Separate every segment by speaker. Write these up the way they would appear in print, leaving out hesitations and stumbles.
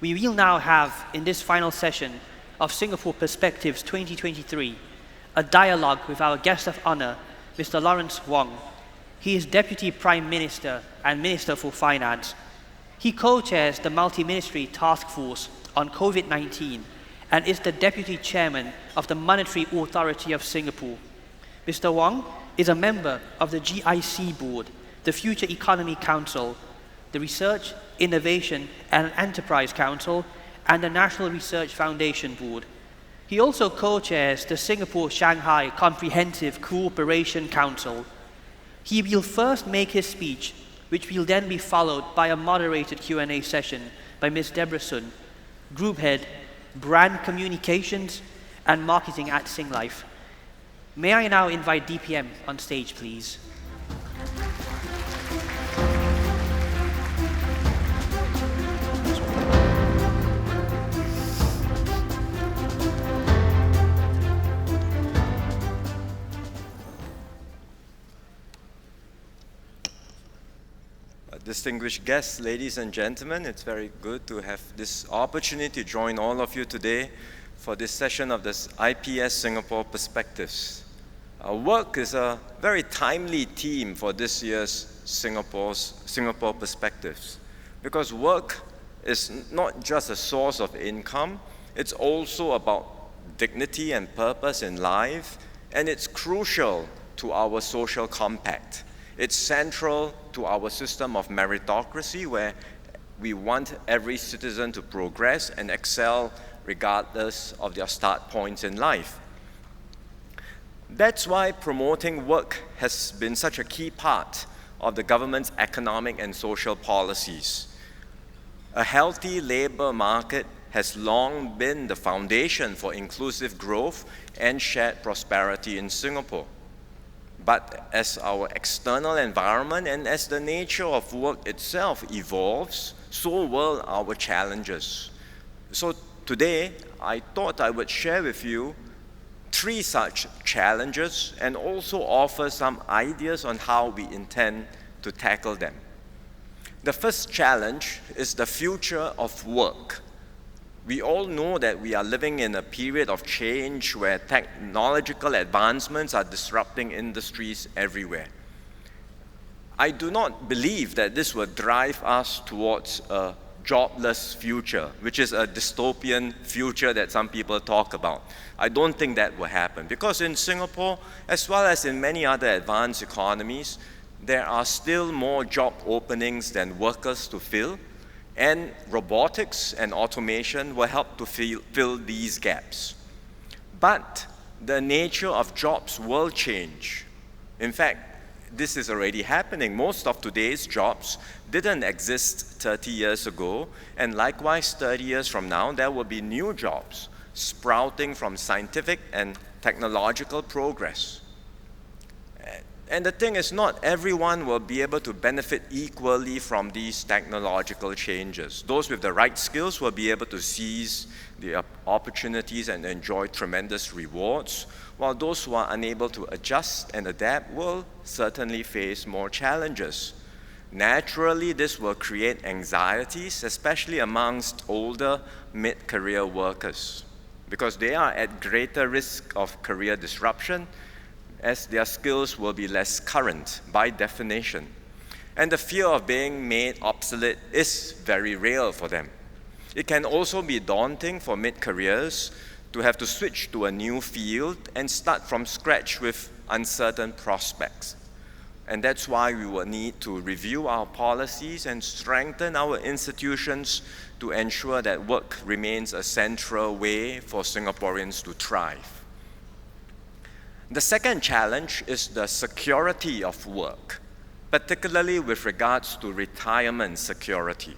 Speaker 1: We will now have, in this final session of Singapore Perspectives 2023, a dialogue with our guest of honor, Mr. Lawrence Wong. He is Deputy Prime Minister and Minister for Finance. He co-chairs the Multi-Ministry Task Force on COVID-19 and is the Deputy Chairman of the Monetary Authority of Singapore. Mr. Wong is a member of the GIC Board, the Future Economy Council, the Research, Innovation and Enterprise Council, and the National Research Foundation Board. He also co-chairs the Singapore-Shanghai Comprehensive Cooperation Council. He will first make his speech, which will then be followed by a moderated Q&A session by Ms Debra Soon, Group Head, Brand Communications and Marketing at Singlife. May I now invite DPM on stage, please.
Speaker 2: Distinguished guests, ladies and gentlemen, it's very good to have this opportunity to join all of you today for this session of this IPS Singapore Perspectives. Work is a very timely theme for this year's Singapore Perspectives, because work is not just a source of income, it's also about dignity and purpose in life, and it's crucial to our social compact. It's central to our system of meritocracy, where we want every citizen to progress and excel regardless of their start points in life. That's why promoting work has been such a key part of the government's economic and social policies. A healthy labor market has long been the foundation for inclusive growth and shared prosperity in Singapore. But as our external environment and as the nature of work itself evolves, so will our challenges. So today, I thought I would share with you 3 such challenges and also offer some ideas on how we intend to tackle them. The first challenge is the future of work. We all know that we are living in a period of change where technological advancements are disrupting industries everywhere. I do not believe that this will drive us towards a jobless future, which is a dystopian future that some people talk about. I don't think that will happen, because in Singapore, as well as in many other advanced economies, there are still more job openings than workers to fill, and robotics and automation will help to fill these gaps. But the nature of jobs will change. In fact, this is already happening. Most of today's jobs didn't exist 30 years ago, and likewise 30 years from now, there will be new jobs sprouting from scientific and technological progress. And the thing is, not everyone will be able to benefit equally from these technological changes. Those with the right skills will be able to seize the opportunities and enjoy tremendous rewards, while those who are unable to adjust and adapt will certainly face more challenges. Naturally, this will create anxieties, especially amongst older mid-career workers, because they are at greater risk of career disruption, as their skills will be less current by definition. And the fear of being made obsolete is very real for them. It can also be daunting for mid-careers to have to switch to a new field and start from scratch with uncertain prospects. And that's why we will need to review our policies and strengthen our institutions to ensure that work remains a central way for Singaporeans to thrive. The second challenge is the security of work, particularly with regards to retirement security.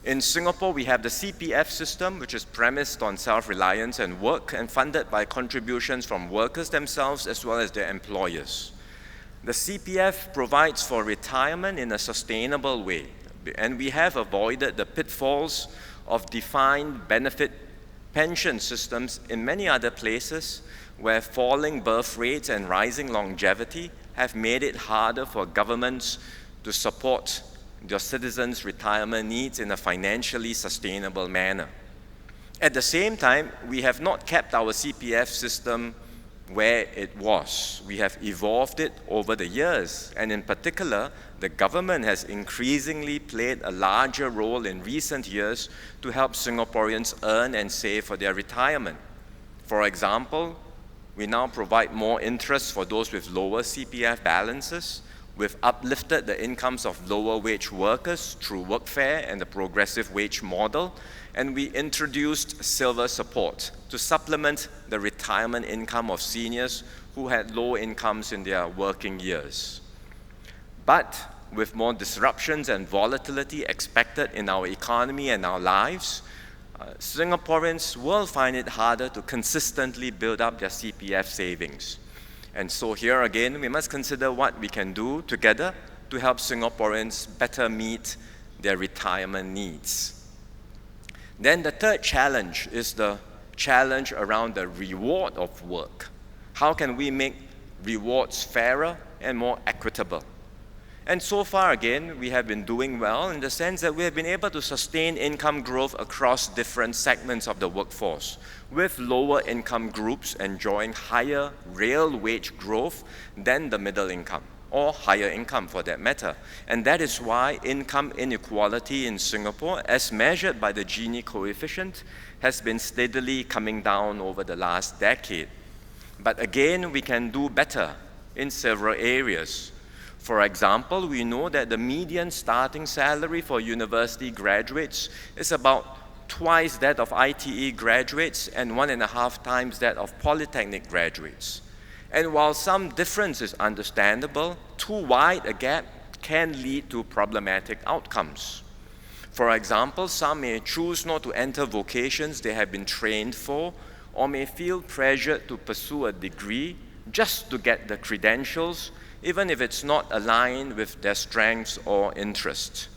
Speaker 2: In Singapore, we have the CPF system, which is premised on self-reliance and work and funded by contributions from workers themselves as well as their employers. The CPF provides for retirement in a sustainable way, and we have avoided the pitfalls of defined benefit pension systems in many other places, where falling birth rates and rising longevity have made it harder for governments to support your citizens' retirement needs in a financially sustainable manner. At the same time, we have not kept our CPF system where it was. We have evolved it over the years, and in particular, the government has increasingly played a larger role in recent years to help Singaporeans earn and save for their retirement. For example, we now provide more interest for those with lower CPF balances. We've uplifted the incomes of lower wage workers through workfare and the progressive wage model, and we introduced silver support to supplement the retirement income of seniors who had low incomes in their working years. But with more disruptions and volatility expected in our economy and our lives, Singaporeans will find it harder to consistently build up their CPF savings. And so here again, we must consider what we can do together to help Singaporeans better meet their retirement needs. Then the third challenge is the challenge around the reward of work. How can we make rewards fairer and more equitable? And so far, again, we have been doing well in the sense that we have been able to sustain income growth across different segments of the workforce, with lower income groups enjoying higher real wage growth than the middle income, or higher income for that matter. And that is why income inequality in Singapore, as measured by the Gini coefficient, has been steadily coming down over the last decade. But again, we can do better in several areas. For example, we know that the median starting salary for university graduates is about twice that of ITE graduates and 1.5 times that of polytechnic graduates. And while some difference is understandable, too wide a gap can lead to problematic outcomes. For example, some may choose not to enter vocations they have been trained for, or may feel pressured to pursue a degree just to get the credentials, even if it's not aligned with their strengths or interests.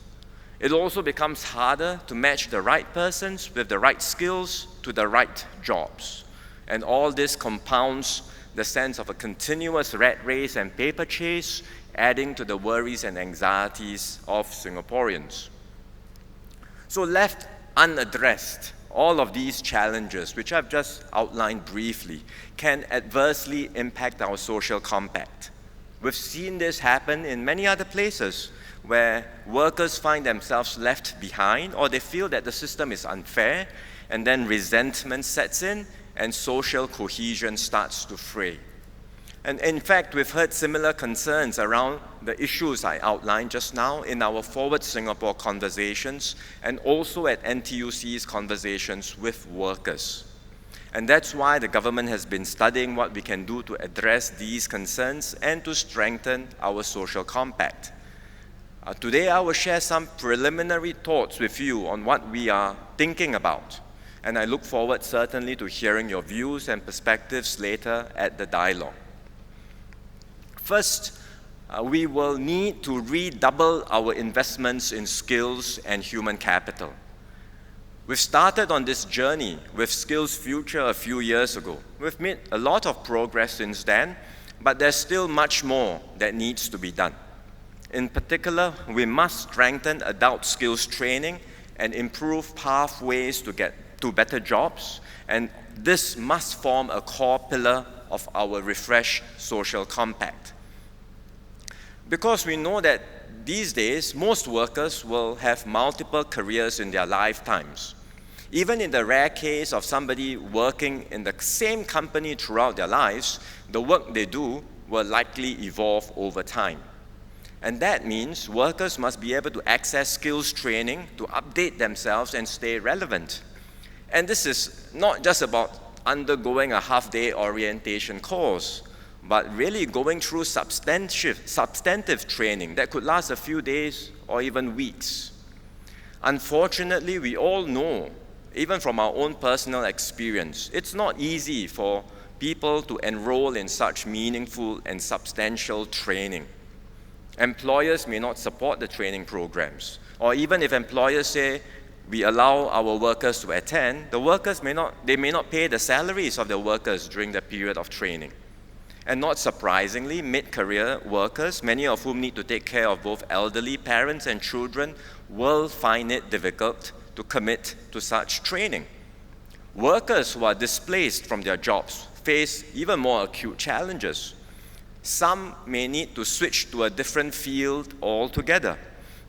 Speaker 2: It also becomes harder to match the right persons with the right skills to the right jobs. And all this compounds the sense of a continuous rat race and paper chase, adding to the worries and anxieties of Singaporeans. So left unaddressed, all of these challenges, which I've just outlined briefly, can adversely impact our social compact. We've seen this happen in many other places where workers find themselves left behind, or they feel that the system is unfair, and then resentment sets in and social cohesion starts to fray. And in fact, we've heard similar concerns around the issues I outlined just now in our Forward Singapore conversations and also at NTUC's conversations with workers. And that's why the government has been studying what we can do to address these concerns and to strengthen our social compact. Today, I will share some preliminary thoughts with you on what we are thinking about. And I look forward certainly to hearing your views and perspectives later at the dialogue. First, we will need to redouble our investments in skills and human capital. We've started on this journey with Skills Future a few years ago. We've made a lot of progress since then, but there's still much more that needs to be done. In particular, we must strengthen adult skills training and improve pathways to get to better jobs, and this must form a core pillar of our refreshed social compact. Because we know that these days, most workers will have multiple careers in their lifetimes. Even in the rare case of somebody working in the same company throughout their lives, the work they do will likely evolve over time. And that means workers must be able to access skills training to update themselves and stay relevant. And this is not just about undergoing a half-day orientation course, but really going through substantive training that could last a few days or even weeks. Unfortunately, we all know, even from our own personal experience, it's not easy for people to enroll in such meaningful and substantial training. Employers may not support the training programs, or even if employers say, we allow our workers to attend, the workers may not pay the salaries of the workers during the period of training. And not surprisingly, mid-career workers, many of whom need to take care of both elderly parents and children, will find it difficult to commit to such training. Workers who are displaced from their jobs face even more acute challenges. Some may need to switch to a different field altogether,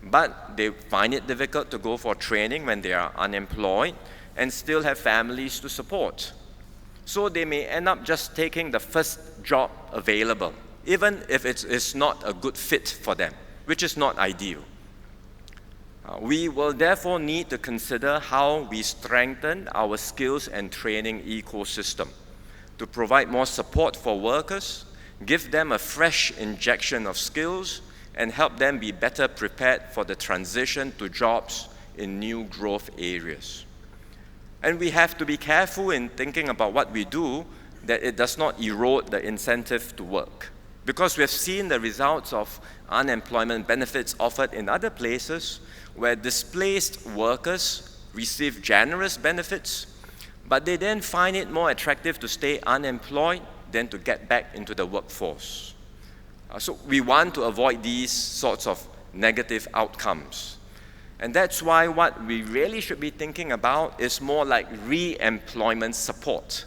Speaker 2: but they find it difficult to go for training when they are unemployed and still have families to support. So they may end up just taking the first job available, even if it's not a good fit for them, which is not ideal. We will therefore need to consider how we strengthen our skills and training ecosystem to provide more support for workers, give them a fresh injection of skills, and help them be better prepared for the transition to jobs in new growth areas. And we have to be careful in thinking about what we do that it does not erode the incentive to work. Because we have seen the results of unemployment benefits offered in other places where displaced workers receive generous benefits, but they then find it more attractive to stay unemployed than to get back into the workforce. So we want to avoid these sorts of negative outcomes. And that's why what we really should be thinking about is more like re-employment support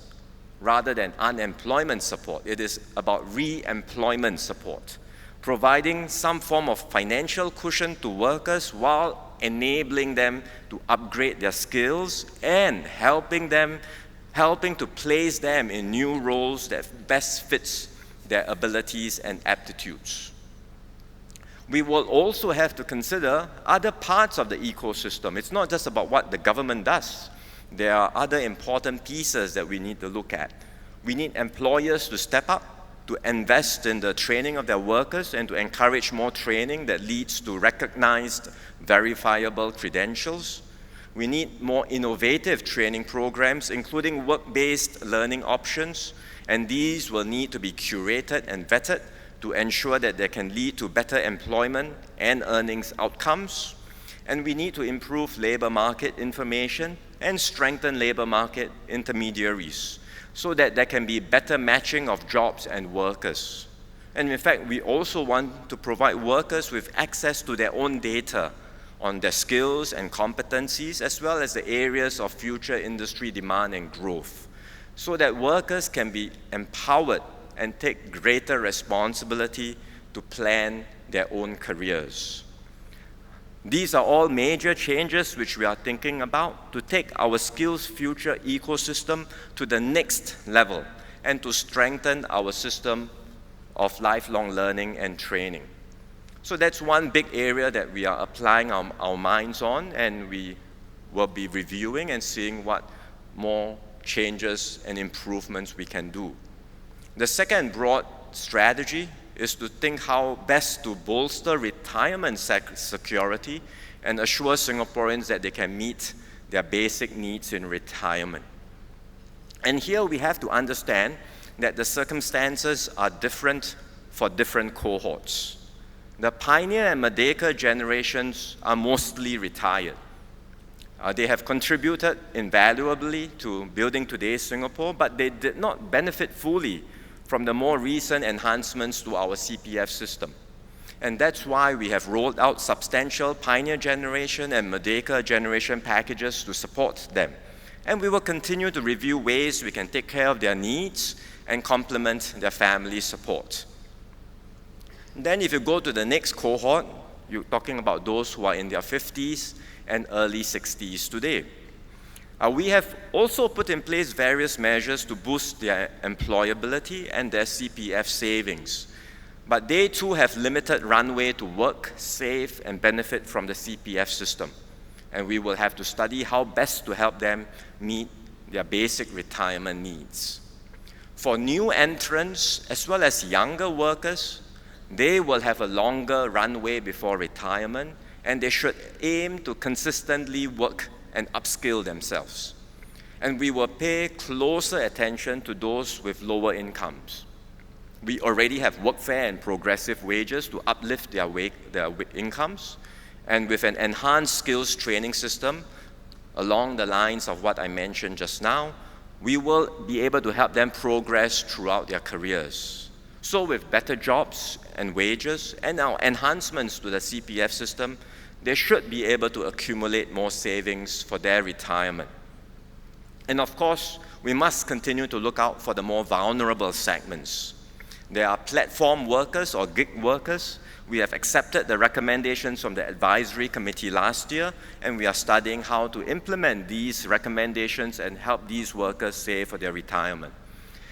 Speaker 2: rather than unemployment support. It is about re-employment support, providing some form of financial cushion to workers while enabling them to upgrade their skills and helping to place them in new roles that best fits their abilities and aptitudes. We will also have to consider other parts of the ecosystem. It's not just about what the government does. There are other important pieces that we need to look at. We need employers to step up, to invest in the training of their workers and to encourage more training that leads to recognized, verifiable credentials. We need more innovative training programs, including work-based learning options, and these will need to be curated and vetted to ensure that they can lead to better employment and earnings outcomes. And we need to improve labor market information and strengthen labor market intermediaries so that there can be better matching of jobs and workers. And in fact, we also want to provide workers with access to their own data on their skills and competencies, as well as the areas of future industry demand and growth, so that workers can be empowered and take greater responsibility to plan their own careers. These are all major changes which we are thinking about to take our skills future ecosystem to the next level and to strengthen our system of lifelong learning and training. So that's one big area that we are applying our minds on, and we will be reviewing and seeing what more changes and improvements we can do. The second broad strategy is to think how best to bolster retirement security and assure Singaporeans that they can meet their basic needs in retirement. And here we have to understand that the circumstances are different for different cohorts. The Pioneer and Moderator generations are mostly retired. They have contributed invaluably to building today's Singapore, but they did not benefit fully from the more recent enhancements to our CPF system. And that's why we have rolled out substantial Pioneer generation and Moderator generation packages to support them. And we will continue to review ways we can take care of their needs and complement their family support. Then if you go to the next cohort, you're talking about those who are in their 50s and early 60s today. We have also put in place various measures to boost their employability and their CPF savings. But they too have limited runway to work, save, and benefit from the CPF system. And we will have to study how best to help them meet their basic retirement needs. For new entrants, as well as younger workers, they will have a longer runway before retirement, and they should aim to consistently work and upskill themselves. And we will pay closer attention to those with lower incomes. We already have workfare and progressive wages to uplift their incomes, and with an enhanced skills training system along the lines of what I mentioned just now, we will be able to help them progress throughout their careers. So with better jobs and wages and our enhancements to the CPF system, they should be able to accumulate more savings for their retirement. And of course, we must continue to look out for the more vulnerable segments. There are platform workers or gig workers. We have accepted the recommendations from the advisory committee last year, and we are studying how to implement these recommendations and help these workers save for their retirement.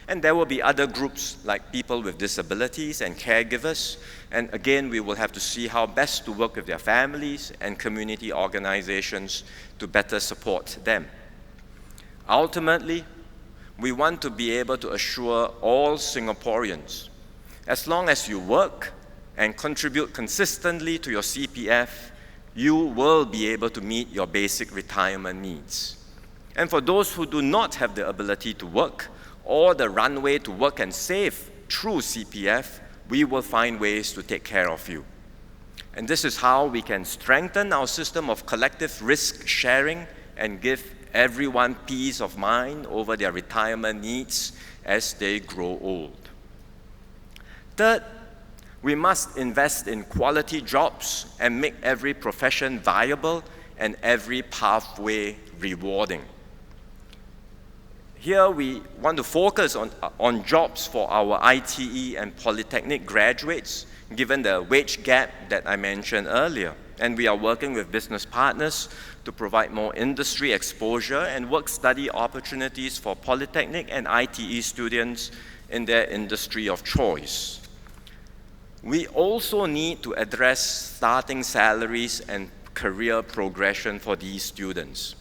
Speaker 2: And there will be other groups like people with disabilities and caregivers. And again, we will have to see how best to work with their families and community organizations to better support them. Ultimately, we want to be able to assure all Singaporeans, as long as you work and contribute consistently to your CPF, you will be able to meet your basic retirement needs. And for those who do not have the ability to work, or the runway to work and save through CPF, we will find ways to take care of you. And this is how we can strengthen our system of collective risk sharing and give everyone peace of mind over their retirement needs as they grow old. Third, we must invest in quality jobs and make every profession viable and every pathway rewarding. Here we want to focus on jobs for our ITE and polytechnic graduates, given the wage gap that I mentioned earlier. And we are working with business partners to provide more industry exposure and work-study opportunities for polytechnic and ITE students in their industry of choice. We also need to address starting salaries and career progression for these students.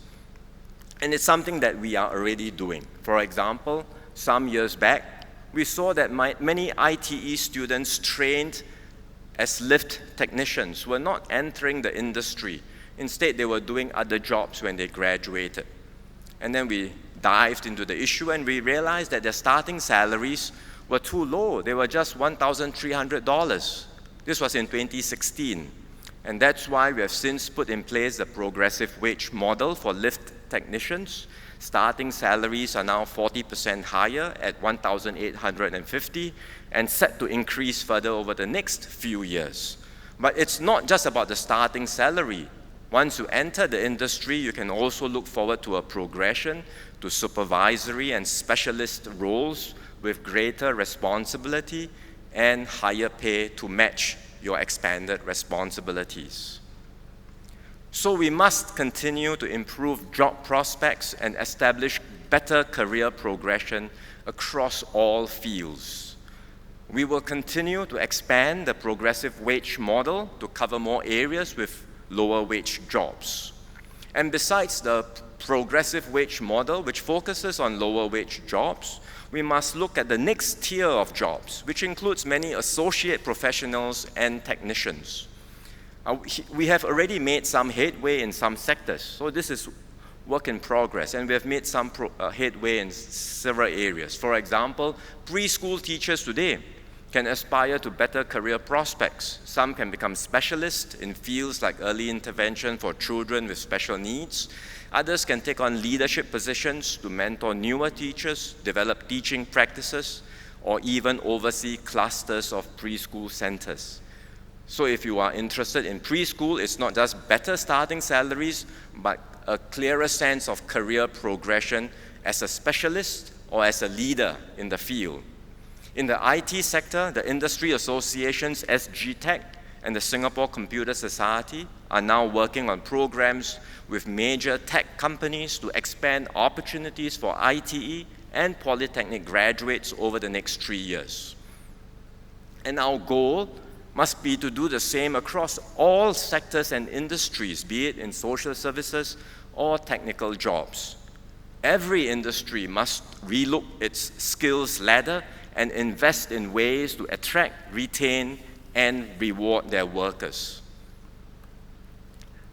Speaker 2: And it's something that we are already doing. For example, some years back, we saw that many ITE students trained as lift technicians were not entering the industry. Instead, they were doing other jobs when they graduated. And then we dived into the issue and we realized that their starting salaries were too low. They were just $1,300. This was in 2016. And that's why we have since put in place the progressive wage model for lift technicians. Starting salaries are now 40% higher at $1,850 and set to increase further over the next few years. But it's not just about the starting salary. Once you enter the industry, you can also look forward to a progression to supervisory and specialist roles with greater responsibility and higher pay to match your expanded responsibilities. So we must continue to improve job prospects and establish better career progression across all fields. We will continue to expand the progressive wage model to cover more areas with lower wage jobs. And besides the progressive wage model, which focuses on lower wage jobs, we must look at the next tier of jobs, which includes many associate professionals and technicians. We have already made some headway in some sectors, so this is work in progress, and we have made some headway in several areas. For example, preschool teachers today can aspire to better career prospects. Some can become specialists in fields like early intervention for children with special needs. Others can take on leadership positions to mentor newer teachers, develop teaching practices, or even oversee clusters of preschool centers. So if you are interested in preschool, it's not just better starting salaries, but a clearer sense of career progression as a specialist or as a leader in the field. In the IT sector, the industry associations SGTech and the Singapore Computer Society are now working on programs with major tech companies to expand opportunities for ITE and polytechnic graduates over the next 3 years. And our goal must be to do the same across all sectors and industries, be it in social services or technical jobs. Every industry must relook its skills ladder and invest in ways to attract, retain, and reward their workers.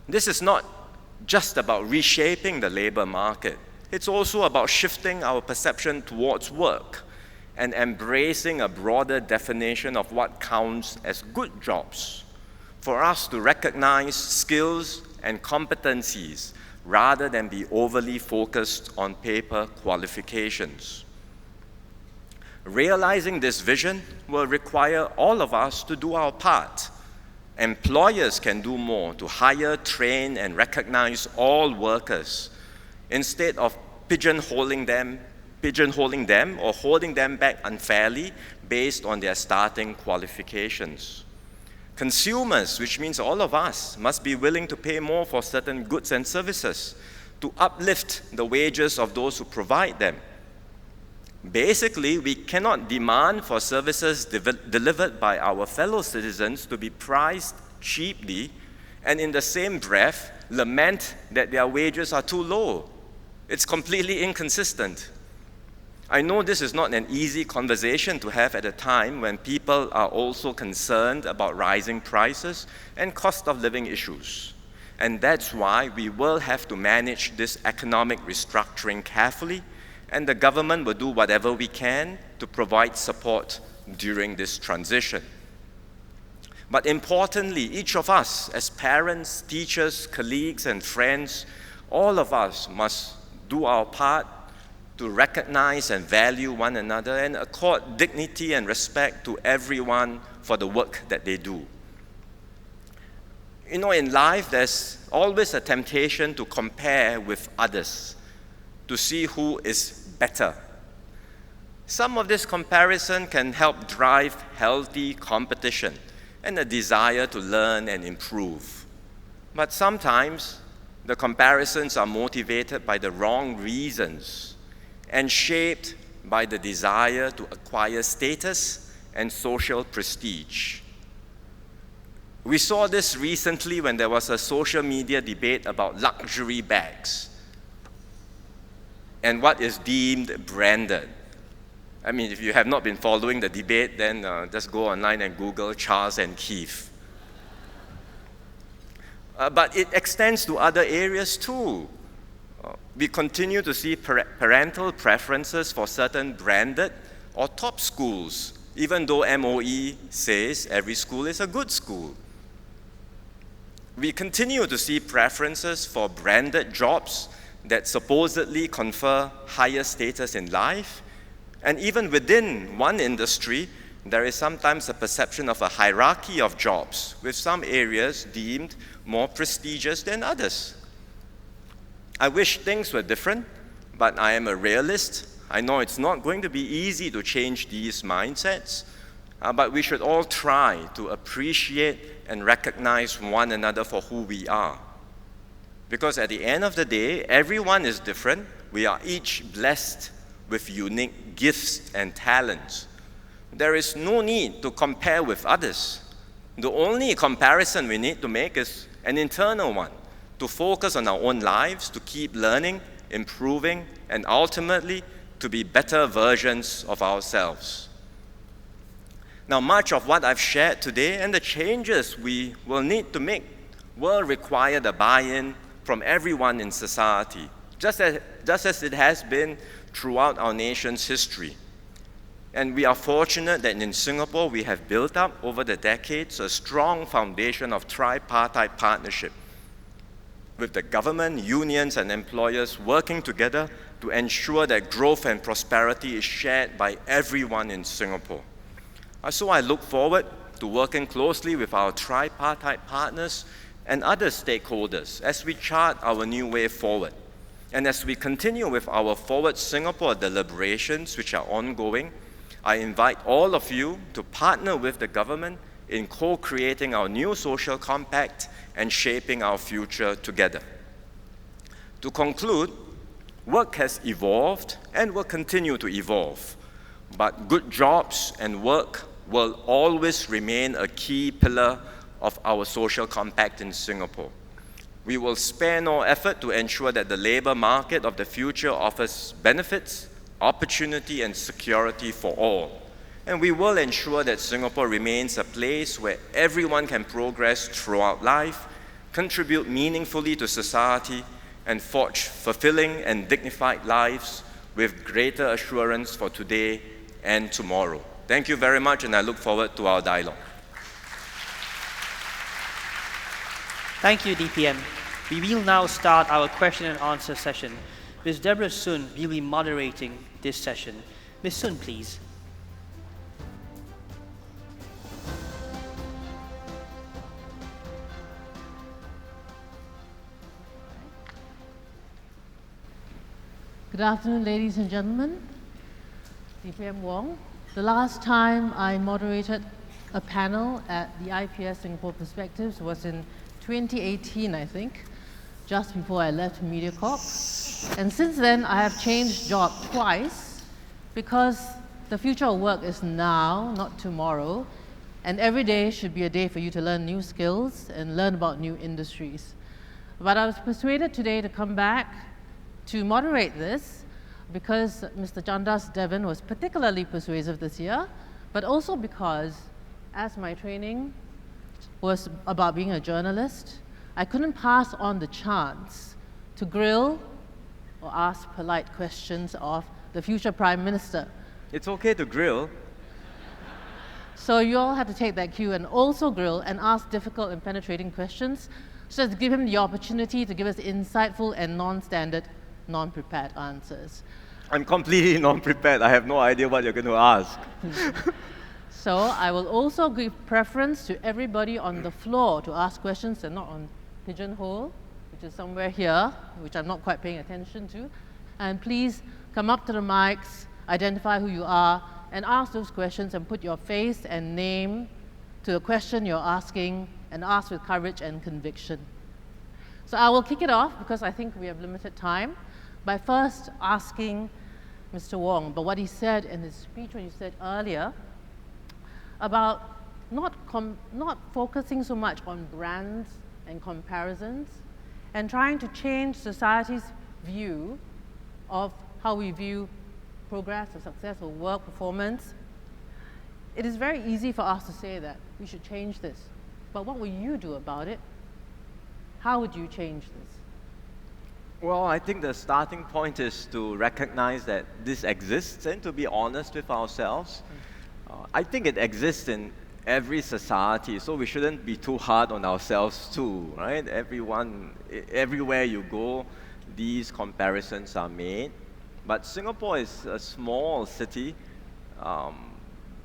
Speaker 2: This is not just about reshaping the labor market. It's also about shifting our perception towards work and embracing a broader definition of what counts as good jobs, for us to recognize skills and competencies rather than be overly focused on paper qualifications. Realizing this vision will require all of us to do our part. Employers can do more to hire, train, and recognize all workers instead of pigeonholing them or holding them back unfairly based on their starting qualifications. Consumers, which means all of us, must be willing to pay more for certain goods and services to uplift the wages of those who provide them. Basically, we cannot demand for services delivered by our fellow citizens to be priced cheaply and in the same breath lament that their wages are too low. It's completely inconsistent. I know this is not an easy conversation to have at a time when people are also concerned about rising prices and cost of living issues. And that's why we will have to manage this economic restructuring carefully, and the government will do whatever we can to provide support during this transition. But importantly, each of us as parents, teachers, colleagues, and friends, all of us must do our part to recognize and value one another and accord dignity and respect to everyone for the work that they do. You know, in life, there's always a temptation to compare with others, to see who is better. Some of this comparison can help drive healthy competition and a desire to learn and improve. But sometimes, the comparisons are motivated by the wrong reasons and shaped by the desire to acquire status and social prestige. We saw this recently when there was a social media debate about luxury bags and what is deemed branded. I mean, if you have not been following the debate, then just go online and Google Charles and Keith. But it extends to other areas too. We continue to see parental preferences for certain branded or top schools, even though MOE says every school is a good school. We continue to see preferences for branded jobs that supposedly confer higher status in life. And even within one industry, there is sometimes a perception of a hierarchy of jobs, with some areas deemed more prestigious than others. I wish things were different, but I am a realist. I know it's not going to be easy to change these mindsets, but we should all try to appreciate and recognize one another for who we are. Because at the end of the day, everyone is different. We are each blessed with unique gifts and talents. There is no need to compare with others. The only comparison we need to make is an internal one, to focus on our own lives, to keep learning, improving, and ultimately to be better versions of ourselves. Now, much of what I've shared today and the changes we will need to make will require the buy-in from everyone in society, just as it has been throughout our nation's history. And we are fortunate that in Singapore we have built up over the decades a strong foundation of tripartite partnership, with the government, unions, and employers working together to ensure that growth and prosperity is shared by everyone in Singapore. So I look forward to working closely with our tripartite partners and other stakeholders as we chart our new way forward. And as we continue with our Forward Singapore deliberations, which are ongoing, I invite all of you to partner with the government in co-creating our new social compact and shaping our future together. To conclude, work has evolved and will continue to evolve, but good jobs and work will always remain a key pillar of our social compact in Singapore. We will spare no effort to ensure that the labor market of the future offers benefits, opportunity, and security for all. And we will ensure that Singapore remains a place where everyone can progress throughout life, contribute meaningfully to society, and forge fulfilling and dignified lives with greater assurance for today and tomorrow. Thank you very much, and I look forward to our dialogue.
Speaker 1: Thank you, DPM. We will now start our question and answer session. Ms Debra Soon will be moderating this session. Ms Soon, please.
Speaker 3: Good afternoon, ladies and gentlemen. DPM Wong. The last time I moderated a panel at the IPS Singapore Perspectives was in 2018, I think, just before I left MediaCorp. And since then, I have changed job twice because the future of work is now, not tomorrow, and every day should be a day for you to learn new skills and learn about new industries. But I was persuaded today to come back to moderate this because Mr. Chandas Devon was particularly persuasive this year, but also because, as my training was about being a journalist, I couldn't pass on the chance to grill or ask polite questions of the future Prime Minister.
Speaker 2: It's okay to grill.
Speaker 3: So you all had to take that cue and also grill and ask difficult and penetrating questions, so as to give him the opportunity to give us insightful and non-standard, non-prepared answers.
Speaker 2: I'm completely non-prepared. I have no idea what you're going to ask.
Speaker 3: So I will also give preference to everybody on the floor to ask questions and not on Pigeonhole, which is somewhere here, which I'm not quite paying attention to. And please come up to the mics, identify who you are, and ask those questions and put your face and name to the question you're asking and ask with courage and conviction. So I will kick it off because I think we have limited time by first asking Mr. Wong about what he said in his speech, what he said earlier, about not focusing so much on brands and comparisons and trying to change society's view of how we view progress or success or work performance. It is very easy for us to say that we should change this, but what will you do about it? How would you change this?
Speaker 2: Well, I think the starting point is to recognize that this exists and to be honest with ourselves. I think it exists in every society, so we shouldn't be too hard on ourselves too, right? Everywhere you go, these comparisons are made. But Singapore is a small city.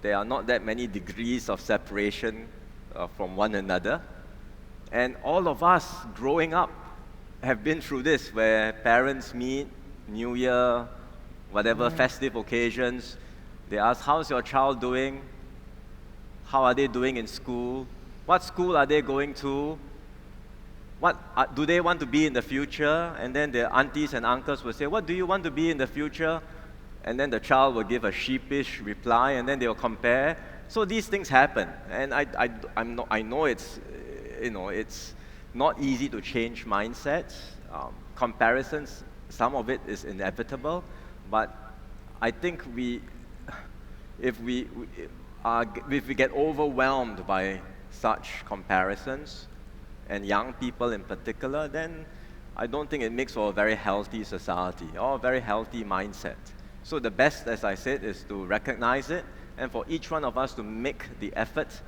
Speaker 2: There are not that many degrees of separation from one another. And all of us growing up have been through this, where parents meet, New Year, whatever festive occasions, they ask, how's your child doing? How are they doing in school? What school are they going to? What do they want to be in the future? And then their aunties and uncles will say, what do you want to be in the future? And then the child will give a sheepish reply, and then they will compare. So these things happen, and I know it's, it's not easy to change mindsets. Comparisons, some of it is inevitable, but I think if we get overwhelmed by such comparisons, and young people in particular, then I don't think it makes for a very healthy society or a very healthy mindset. So the best, as I said, is to recognize it, and for each one of us to make the effort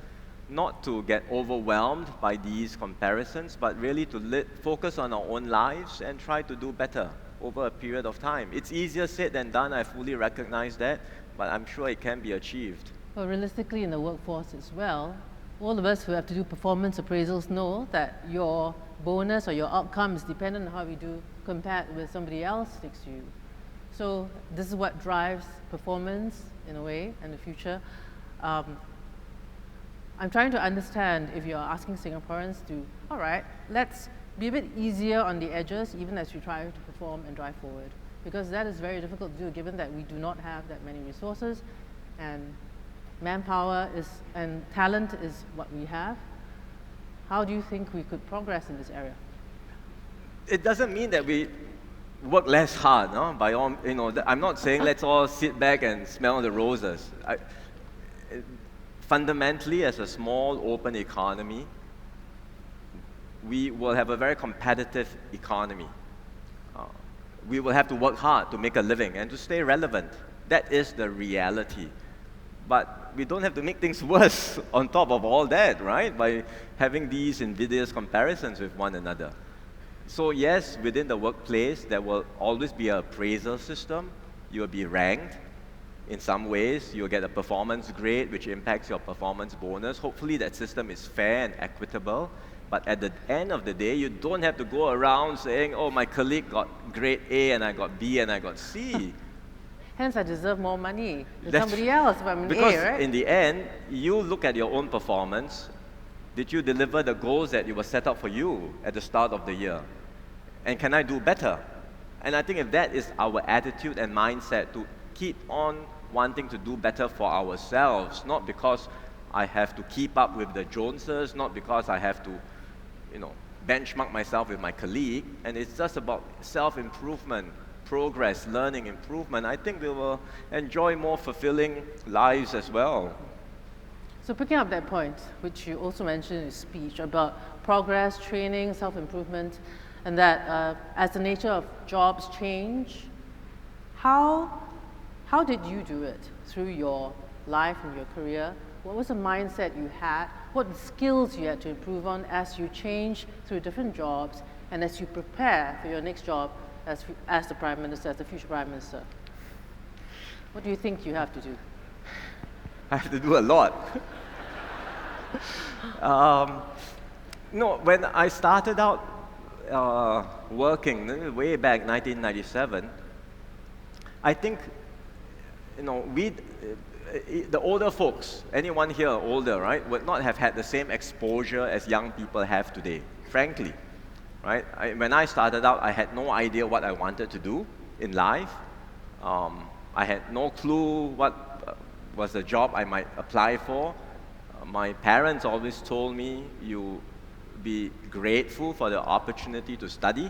Speaker 2: not to get overwhelmed by these comparisons, but really to focus on our own lives and try to do better over a period of time. It's easier said than done, I fully recognize that, but I'm sure it can be achieved.
Speaker 3: Well, realistically in the workforce as well, all of us who have to do performance appraisals know that your bonus or your outcome is dependent on how you do compared with somebody else next to you. So this is what drives performance in a way in the future. I'm trying to understand if you're asking Singaporeans to, all right, let's be a bit easier on the edges even as we try to perform and drive forward. Because that is very difficult to do given that we do not have that many resources, and manpower and talent is what we have. How do you think we could progress in this area?
Speaker 2: It doesn't mean that we work less hard, no? I'm not saying let's all sit back and smell the roses. Fundamentally, as a small, open economy, we will have a very competitive economy. We will have to work hard to make a living and to stay relevant. That is the reality. But we don't have to make things worse on top of all that, right? By having these invidious comparisons with one another. So yes, within the workplace, there will always be an appraisal system. You will be ranked. In some ways, you'll get a performance grade, which impacts your performance bonus. Hopefully that system is fair and equitable. But at the end of the day, you don't have to go around saying, oh, my colleague got grade A and I got B and I got C.
Speaker 3: Hence, I deserve more money than
Speaker 2: That's-
Speaker 3: somebody else if I'm an
Speaker 2: Because
Speaker 3: A, right?
Speaker 2: in the end, you look at your own performance. Did you deliver the goals that you were set up for you at the start of the year? And can I do better? And I think if that is our attitude and mindset, to keep on wanting to do better for ourselves, not because I have to keep up with the Joneses, not because I have to, benchmark myself with my colleague, and it's just about self-improvement, progress, learning, improvement, I think we will enjoy more fulfilling lives as well.
Speaker 3: So picking up that point, which you also mentioned in your speech about progress, training, self-improvement, and that as the nature of jobs change, how did you do it through your life and your career? What was the mindset you had? What skills you had to improve on as you change through different jobs and as you prepare for your next job as the Prime Minister, as the future Prime Minister? What do you think you have to do?
Speaker 2: I have to do a lot. No, when I started out working way back 1997, I think the older folks, anyone here older, right, would not have had the same exposure as young people have today, frankly. Right? When I started out, I had no idea what I wanted to do in life. I had no clue what was the job I might apply for. My parents always told me, you be grateful for the opportunity to study.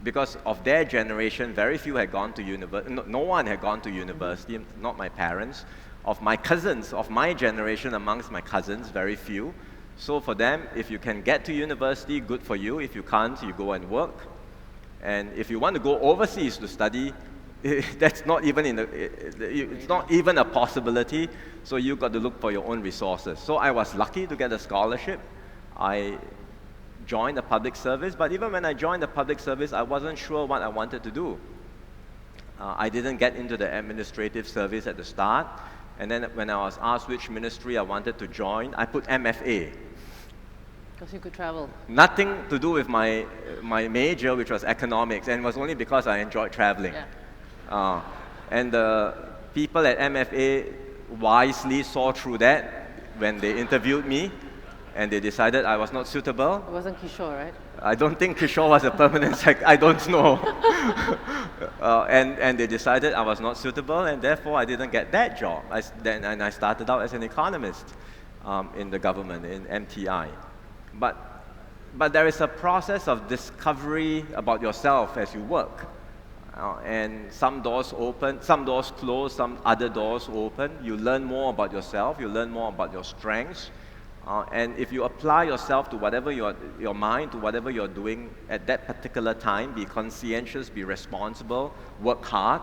Speaker 2: Because of their generation, very few had gone to university. No one had gone to university, not my parents. Of my cousins, of my generation, amongst my cousins, very few. So for them, if you can get to university, good for you. If you can't, you go and work. And if you want to go overseas to study, that's not even it's not even a possibility. So you've got to look for your own resources. So I was lucky to get a scholarship. I joined the public service, but even when I joined the public service, I wasn't sure what I wanted to do. I didn't get into the administrative service at the start. And then when I was asked which ministry I wanted to join, I put MFA.
Speaker 3: Because you could travel.
Speaker 2: Nothing to do with my major, which was economics, and it was only because I enjoyed traveling.
Speaker 3: Yeah.
Speaker 2: And the people at MFA wisely saw through that when they interviewed me, and they decided I was not suitable.
Speaker 3: It wasn't Kishore, right?
Speaker 2: I don't think Kishore was a permanent I don't know. And they decided I was not suitable, and therefore I didn't get that job. And I started out as an economist in the government, in MTI. But there is a process of discovery about yourself as you work. And some doors open, some doors close, some other doors open. You learn more about yourself, you learn more about your strengths. And if you apply yourself to whatever your mind, to whatever you're doing at that particular time, be conscientious, be responsible, work hard,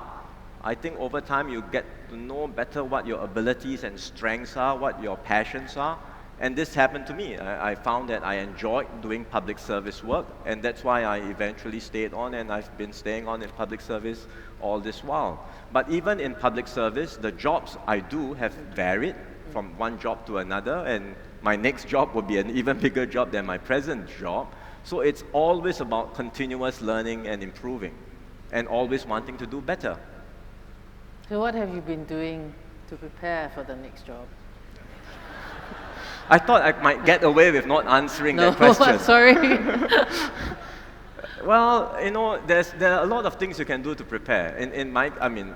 Speaker 2: I think over time you get to know better what your abilities and strengths are, what your passions are. And this happened to me. I found that I enjoyed doing public service work, and that's why I eventually stayed on, and I've been staying on in public service all this while. But even in public service, the jobs I do have varied from one job to another, and my next job will be an even bigger job than my present job. So it's always about continuous learning and improving, and always wanting to do better.
Speaker 3: So what have you been doing to prepare for the next job?
Speaker 2: I thought I might get away with not answering that question.
Speaker 3: Sorry.
Speaker 2: Well, there are a lot of things you can do to prepare.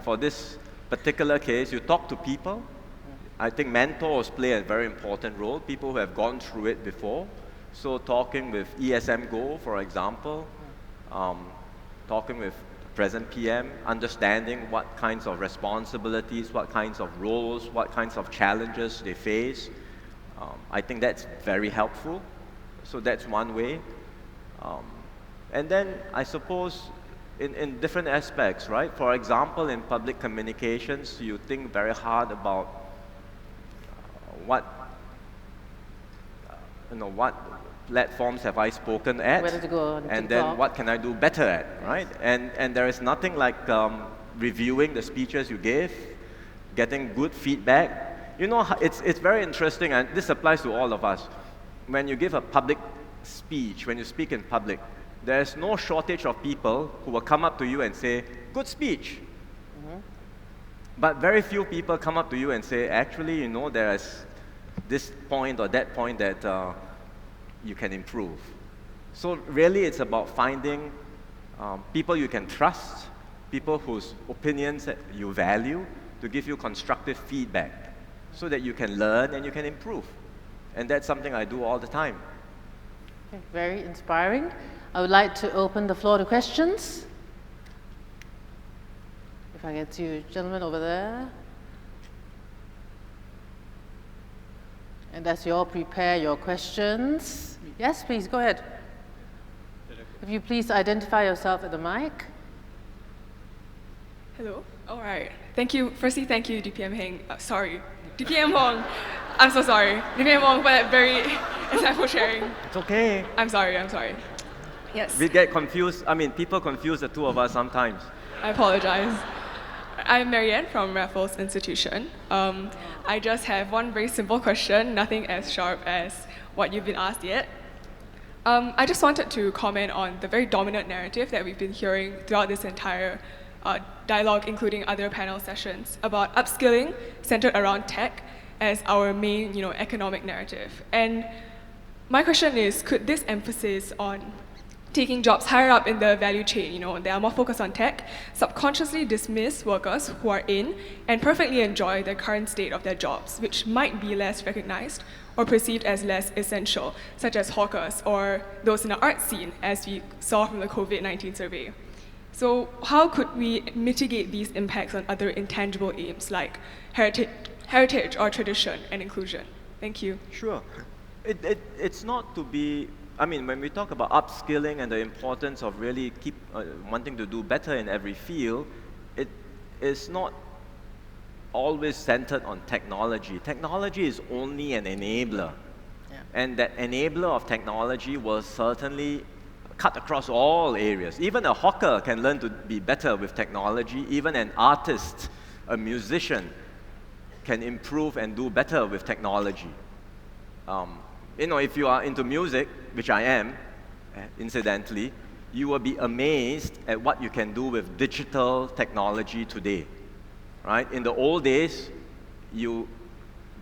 Speaker 2: For this particular case, you talk to people. I think mentors play a very important role, people who have gone through it before. So talking with ESM Go, for example, talking with present PM, understanding what kinds of responsibilities, what kinds of roles, what kinds of challenges they face. I think that's very helpful. So that's one way. And then I suppose in different aspects, right? For example, in public communications, you think very hard about what platforms have I spoken at,
Speaker 3: Where to go on
Speaker 2: and
Speaker 3: TikTok.
Speaker 2: then what can I do better at, right? And there is nothing like reviewing the speeches you give, getting good feedback. It's very interesting, and this applies to all of us. When you give a public speech, when you speak in public, there's no shortage of people who will come up to you and say, good speech. But very few people come up to you and say, actually, you know, there is this point or that point that you can improve. So really, it's about finding people you can trust, people whose opinions that you value, to give you constructive feedback so that you can learn and you can improve. And that's something I do all the time.
Speaker 3: Okay, very inspiring. I would like to open the floor to questions. If I get to gentlemen over there. And as you all prepare your questions, yes, please, go ahead. If you please identify yourself at the mic.
Speaker 4: Hello. All right. Thank you. Firstly, thank you, DPM Wong. I'm so sorry. DPM Wong for that very insightful sharing.
Speaker 2: It's okay.
Speaker 4: I'm sorry. Yes.
Speaker 2: We get confused. I mean, people confuse the two of us sometimes.
Speaker 4: I apologize. I'm Marianne from Raffles Institution. I just have one very simple question, nothing as sharp as what you've been asked yet. I just wanted to comment on the very dominant narrative that we've been hearing throughout this entire dialogue, including other panel sessions, about upskilling centered around tech as our main, economic narrative. And my question is, could this emphasis on taking jobs higher up in the value chain, they are more focused on tech, subconsciously dismiss workers who are in and perfectly enjoy the current state of their jobs, which might be less recognized or perceived as less essential, such as hawkers or those in the art scene, as we saw from the COVID-19 survey. So how could we mitigate these impacts on other intangible aims like heritage or tradition and inclusion? Thank you.
Speaker 2: Sure. It's not to be, I mean, when we talk about upskilling and the importance of really keep wanting to do better in every field, it is not always centered on technology. Technology is only an enabler. Yeah. And that enabler of technology will certainly cut across all areas. Even a hawker can learn to be better with technology. Even an artist, a musician, can improve and do better with technology. If you are into music, which I am, incidentally, you will be amazed at what you can do with digital technology today. Right? In the old days, you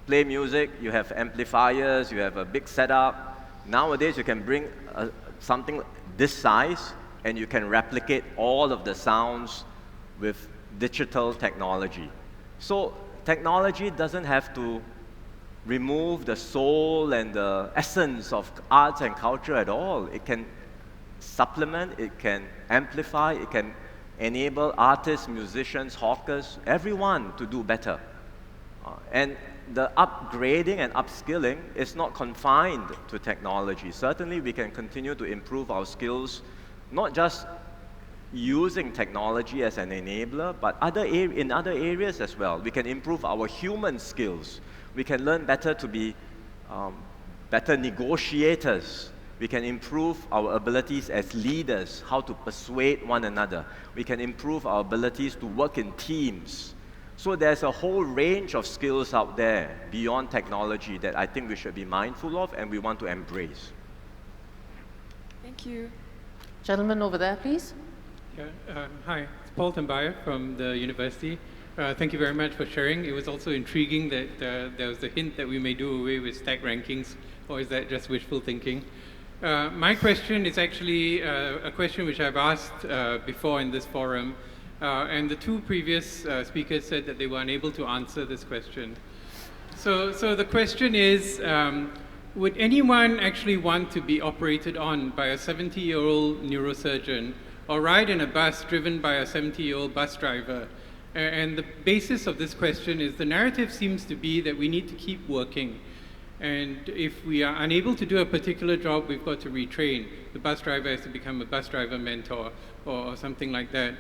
Speaker 2: play music, you have amplifiers, you have a big setup. Nowadays, you can bring something this size, and you can replicate all of the sounds with digital technology. So technology doesn't have to remove the soul and the essence of arts and culture at all. It can supplement, it can amplify, it can enable artists, musicians, hawkers, everyone to do better. And the upgrading and upskilling is not confined to technology. Certainly, we can continue to improve our skills, not just using technology as an enabler, but in other areas as well. We can improve our human skills. We can learn better to be better negotiators. We can improve our abilities as leaders, how to persuade one another. We can improve our abilities to work in teams. So there's a whole range of skills out there beyond technology that I think we should be mindful of and we want to embrace.
Speaker 4: Thank you.
Speaker 3: Gentleman over there, please.
Speaker 5: Yeah, hi, it's Paul Tambaya from the university. Thank you very much for sharing. It was also intriguing that there was a hint that we may do away with stack rankings, or is that just wishful thinking? My question is actually a question which I've asked before in this forum, and the two previous speakers said that they were unable to answer this question. So the question is, would anyone actually want to be operated on by a 70-year-old neurosurgeon or ride in a bus driven by a 70-year-old bus driver? And the basis of this question is the narrative seems to be that we need to keep working. And if we are unable to do a particular job, we've got to retrain. The bus driver has to become a bus driver mentor or something like that.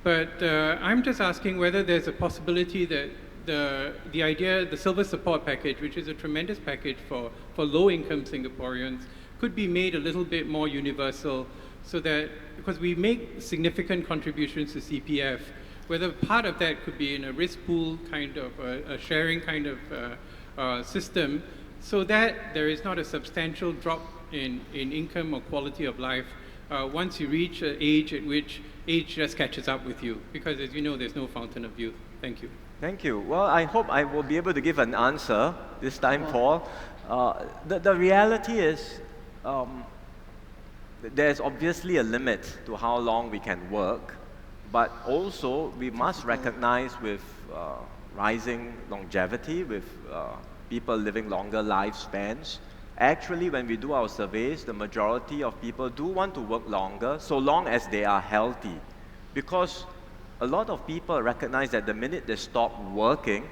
Speaker 5: But I'm just asking whether there's a possibility that the idea, the Silver Support Package, which is a tremendous package for low-income Singaporeans, could be made a little bit more universal so that, because we make significant contributions to CPF, whether part of that could be in a risk pool kind of, a sharing kind of system, so that there is not a substantial drop in income or quality of life once you reach an age at which age just catches up with you? Because as you know, there's no fountain of youth. Thank you.
Speaker 2: Thank you. Well, I hope I will be able to give an answer this time, Paul. The reality is there's obviously a limit to how long we can work, but also we must recognize with rising longevity, with people living longer lifespans. Actually, when we do our surveys, the majority of people do want to work longer, so long as they are healthy. Because a lot of people recognize that the minute they stop working,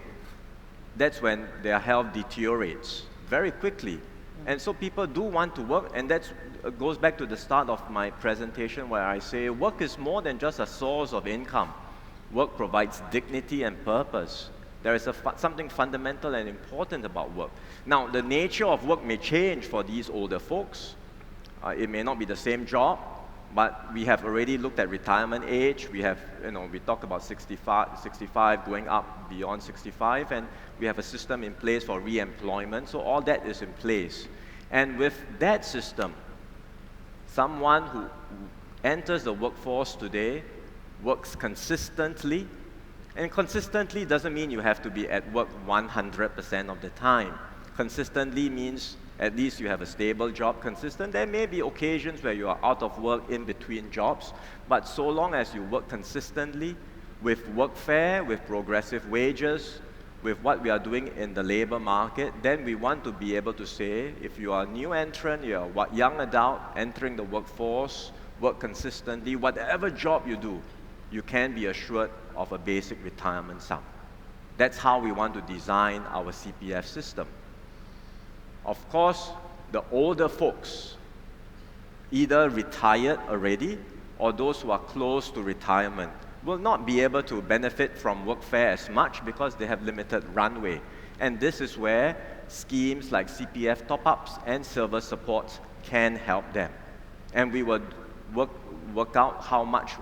Speaker 2: that's when their health deteriorates very quickly. And so people do want to work, and that goes back to the start of my presentation where I say work is more than just a source of income. Work provides dignity and purpose. There is something fundamental and important about work. Now, the nature of work may change for these older folks. It may not be the same job, but we have already looked at retirement age. We have, we talk about 65 going up beyond 65, and we have a system in place for re-employment. So all that is in place. And with that system, someone who enters the workforce today works consistently. And consistently doesn't mean you have to be at work 100% of the time. Consistently means at least you have a stable job. Consistent, there may be occasions where you are out of work in between jobs, but so long as you work consistently with workfare, with progressive wages, with what we are doing in the labor market, then we want to be able to say, if you are a new entrant, you are a young adult entering the workforce, work consistently, whatever job you do, you can be assured of a basic retirement sum. That's how we want to design our CPF system. Of course, the older folks, either retired already or those who are close to retirement, will not be able to benefit from workfare as much because they have limited runway. And this is where schemes like CPF top-ups and silver supports can help them. And we will work out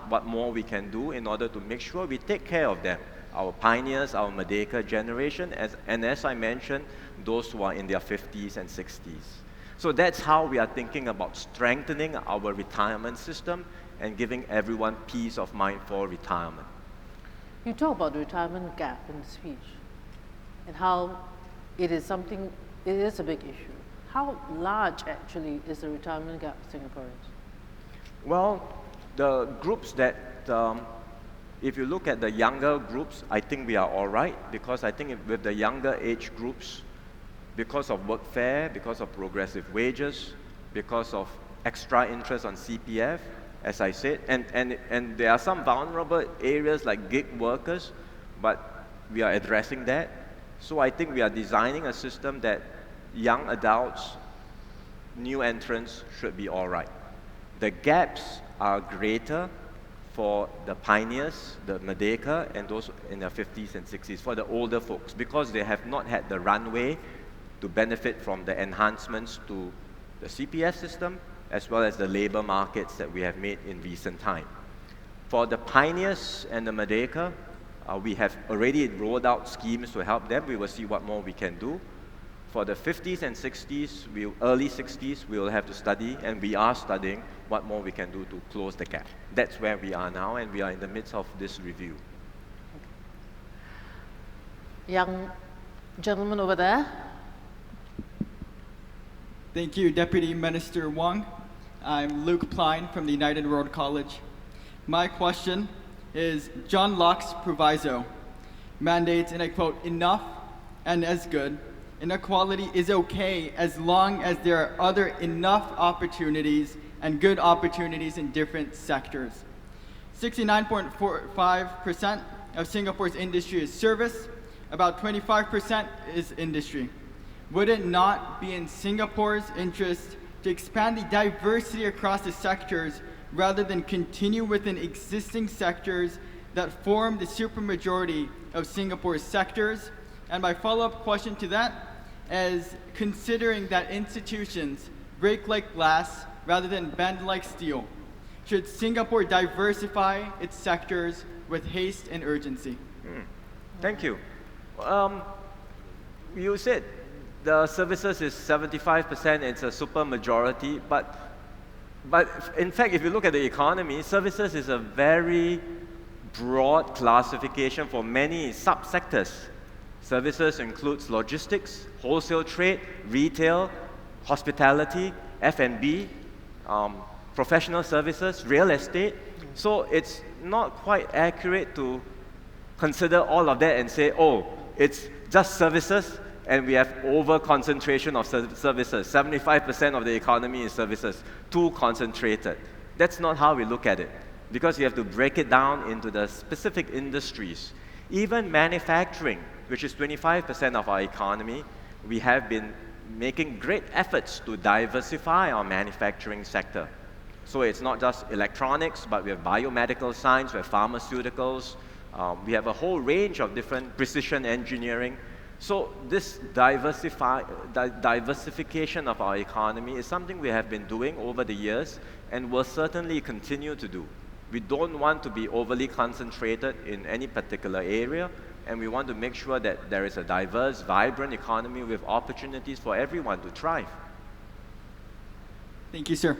Speaker 2: what more we can do in order to make sure we take care of them, our pioneers, our Merdeka generation, and as I mentioned, those who are in their 50s and 60s. So that's how we are thinking about strengthening our retirement system and giving everyone peace of mind for retirement.
Speaker 3: You talk about the retirement gap in the speech and how it is a big issue. How large actually is the retirement gap for Singaporeans?
Speaker 2: Well, the groups that, if you look at the younger groups, I think we are all right, because I think with the younger age groups, because of workfare, because of progressive wages, because of extra interest on CPF, as I said, and there are some vulnerable areas like gig workers, but we are addressing that. So I think we are designing a system that young adults, new entrants should be all right. The gaps are greater for the pioneers, the Merdeka, and those in their 50s and 60s, for the older folks, because they have not had the runway to benefit from the enhancements to the CPF system, as well as the labor markets that we have made in recent time. For the pioneers and the Merdeka, we have already rolled out schemes to help them. We will see what more we can do. For the 50s and 60s, early 60s, we will have to study, and we are studying what more we can do to close the gap. That's where we are now, and we are in the midst of this review.
Speaker 3: Young gentleman over there.
Speaker 6: Thank you, Deputy Minister Wong. I'm Luke Pline from the United World College. My question is, John Locke's proviso mandates, and I quote, "enough and as good. Inequality is okay as long as there are other enough opportunities and good opportunities in different sectors." 69.45% of Singapore's industry is service, about 25% is industry. Would it not be in Singapore's interest to expand the diversity across the sectors rather than continue within existing sectors that form the supermajority of Singapore's sectors? And my follow-up question to that is, considering that institutions break like glass rather than bend like steel, should Singapore diversify its sectors with haste and urgency?
Speaker 2: Thank you. You said the services is 75%, it's a super majority, but in fact, if you look at the economy, services is a very broad classification for many subsectors. Services includes logistics, wholesale trade, retail, hospitality, F&B, professional services, real estate. So it's not quite accurate to consider all of that and say, oh, it's just services and we have over-concentration of services. 75% of the economy is services, too concentrated. That's not how we look at it, because you have to break it down into the specific industries. Even manufacturing, which is 25% of our economy, we have been making great efforts to diversify our manufacturing sector. So it's not just electronics, but we have biomedical science, we have pharmaceuticals, we have a whole range of different precision engineering. So this diversification of our economy is something we have been doing over the years and will certainly continue to do. We don't want to be overly concentrated in any particular area, and we want to make sure that there is a diverse, vibrant economy with opportunities for everyone to thrive.
Speaker 6: Thank you, sir.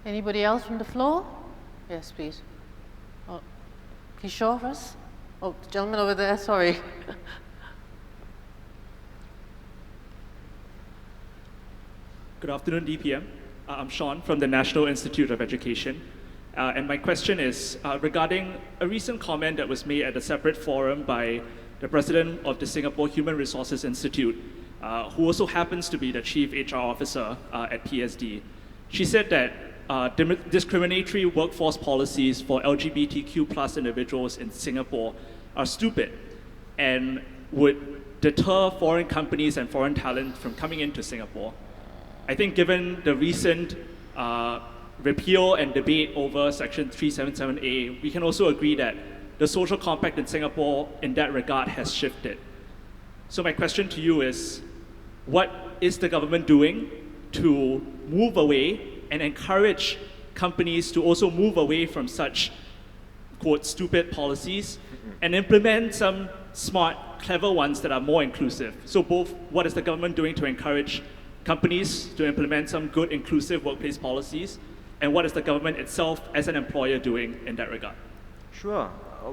Speaker 3: Anybody else from the floor? Yes, please. Oh, Kishore first? Oh, the gentleman over there, sorry.
Speaker 7: Good afternoon, DPM. I'm Sean from the National Institute of Education. And my question is regarding a recent comment that was made at a separate forum by the president of the Singapore Human Resources Institute, who also happens to be the chief HR officer at PSD. She said that discriminatory workforce policies for LGBTQ+ individuals in Singapore are stupid and would deter foreign companies and foreign talent from coming into Singapore. I think given the recent repeal and debate over Section 377A, we can also agree that the social compact in Singapore in that regard has shifted. So my question to you is, what is the government doing to move away and encourage companies to also move away from such, quote, stupid policies and implement some smart, clever ones that are more inclusive? So both, what is the government doing to encourage companies to implement some good, inclusive workplace policies, and what is the government itself as an employer doing in that regard?
Speaker 2: Sure.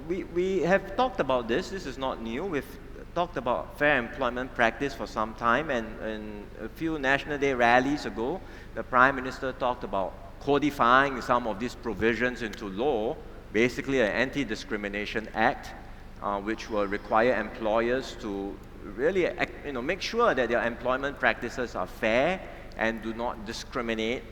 Speaker 2: We have talked about this. This is not new. We've talked about fair employment practice for some time, and a few National Day rallies ago, the Prime Minister talked about codifying some of these provisions into law, basically an anti-discrimination act, which will require employers to really make sure that their employment practices are fair and do not discriminate,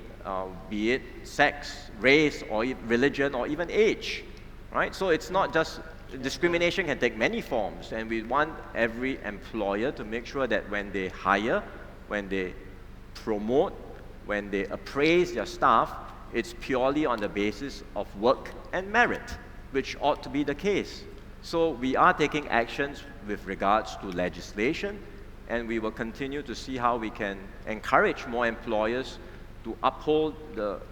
Speaker 2: be it sex, race, or religion, or even age, right? So it's not just, discrimination can take many forms, and we want every employer to make sure that when they hire, when they promote, when they appraise their staff, it's purely on the basis of work and merit, which ought to be the case. So we are taking actions with regards to legislation, and we will continue to see how we can encourage more employers to uphold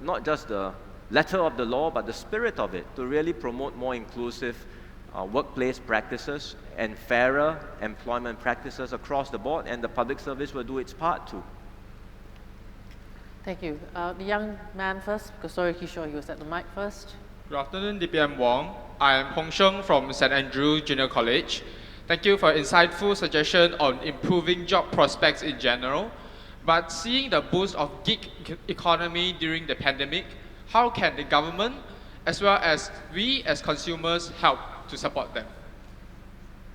Speaker 2: not just the letter of the law, but the spirit of it, to really promote more inclusive workplace practices and fairer employment practices across the board, and the public service will do its part too.
Speaker 3: Thank you. The young man first, because sorry, Kishore, he was at the mic first.
Speaker 8: Good afternoon, DPM Wong. I am Hong Sheng from St Andrew Junior College. Thank you for insightful suggestion on improving job prospects in general. But seeing the boost of gig economy during the pandemic, how can the government, as well as we as consumers, help to support them?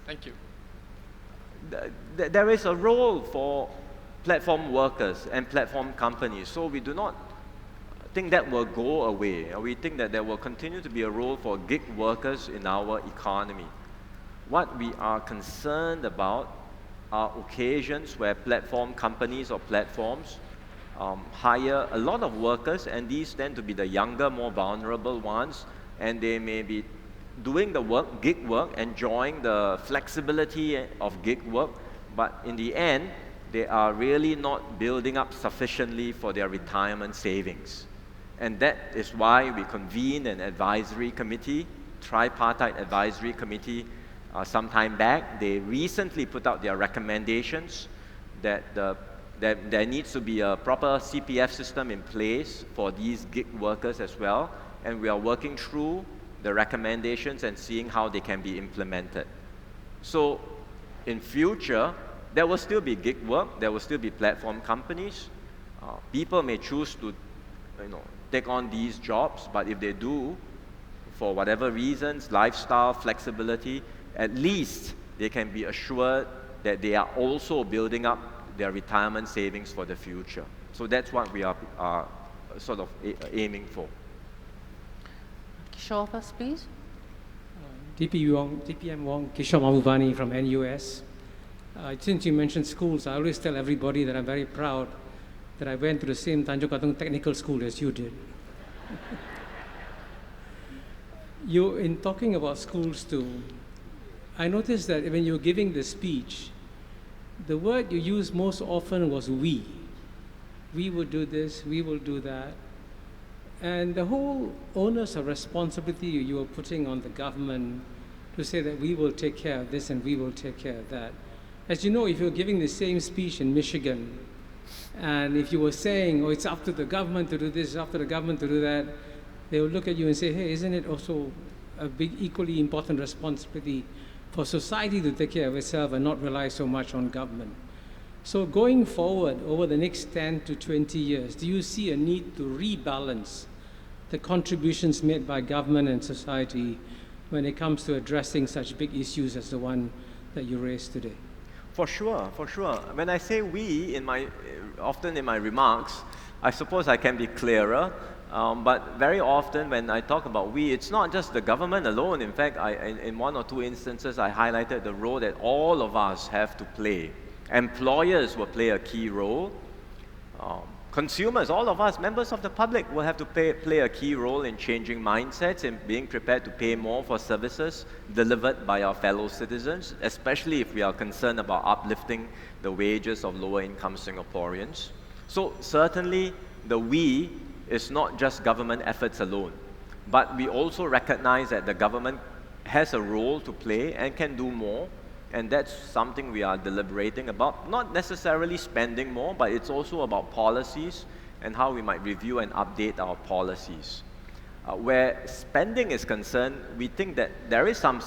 Speaker 8: Thank you.
Speaker 2: There is a role for platform workers and platform companies, so we do not think that will go away. We think that there will continue to be a role for gig workers in our economy. What we are concerned about are occasions where platform companies or platforms hire a lot of workers, and these tend to be the younger, more vulnerable ones, and they may be doing the work, gig work, enjoying the flexibility of gig work, but in the end, they are really not building up sufficiently for their retirement savings. And that is why we convened an advisory committee, tripartite advisory committee, some time back. They recently put out their recommendations that there needs to be a proper CPF system in place for these gig workers as well, and we are working through the recommendations and seeing how they can be implemented. So in future, there will still be gig work, there will still be platform companies. People may choose to take on these jobs, but if they do, for whatever reasons, lifestyle, flexibility, at least they can be assured that they are also building up their retirement savings for the future. So that's what we are sort of aiming for.
Speaker 3: Kishore first, please.
Speaker 9: DPM Wong, Kishore Mahbubani from NUS. Since you mentioned schools, I always tell everybody that I'm very proud that I went to the same Tanjung Katong Technical School as you did. In talking about schools too, I noticed that when you were giving the speech, the word you used most often was we. We will do this, we will do that. And the whole onus of responsibility you were putting on the government to say that we will take care of this and we will take care of that. As you know, if you're giving the same speech in Michigan, and if you were saying, oh, it's up to the government to do this, it's up to the government to do that, they will look at you and say, hey, isn't it also a big, equally important responsibility for society to take care of itself and not rely so much on government? So going forward, over the next 10 to 20 years, do you see a need to rebalance the contributions made by government and society when it comes to addressing such big issues as the one that you raised today?
Speaker 2: For sure, for sure. When I say we, often in my remarks, I suppose I can be clearer, but very often when I talk about we, it's not just the government alone. In fact, in one or two instances, I highlighted the role that all of us have to play. Employers will play a key role. Consumers, all of us, members of the public, will have to play a key role in changing mindsets and being prepared to pay more for services delivered by our fellow citizens, especially if we are concerned about uplifting the wages of lower-income Singaporeans. So certainly, the we is not just government efforts alone, but we also recognize that the government has a role to play and can do more. And that's something we are deliberating about, not necessarily spending more, but it's also about policies and how we might review and update our policies. Where spending is concerned, we think that there is some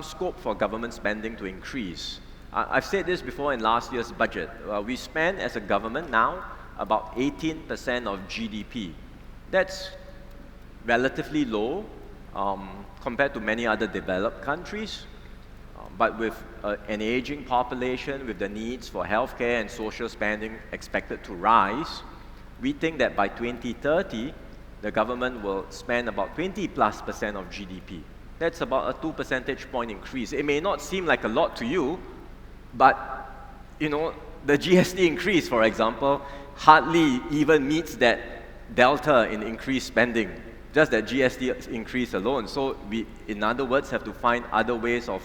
Speaker 2: scope for government spending to increase. I've said this before in last year's budget. We spend as a government now about 18% of GDP. That's relatively low compared to many other developed countries. But with an aging population, with the needs for healthcare and social spending expected to rise, we think that by 2030, the government will spend about 20+% of GDP. That's about a 2 percentage point increase. It may not seem like a lot to you, but the GST increase, for example, hardly even meets that delta in increased spending, just that GST increase alone. So we, in other words, have to find other ways of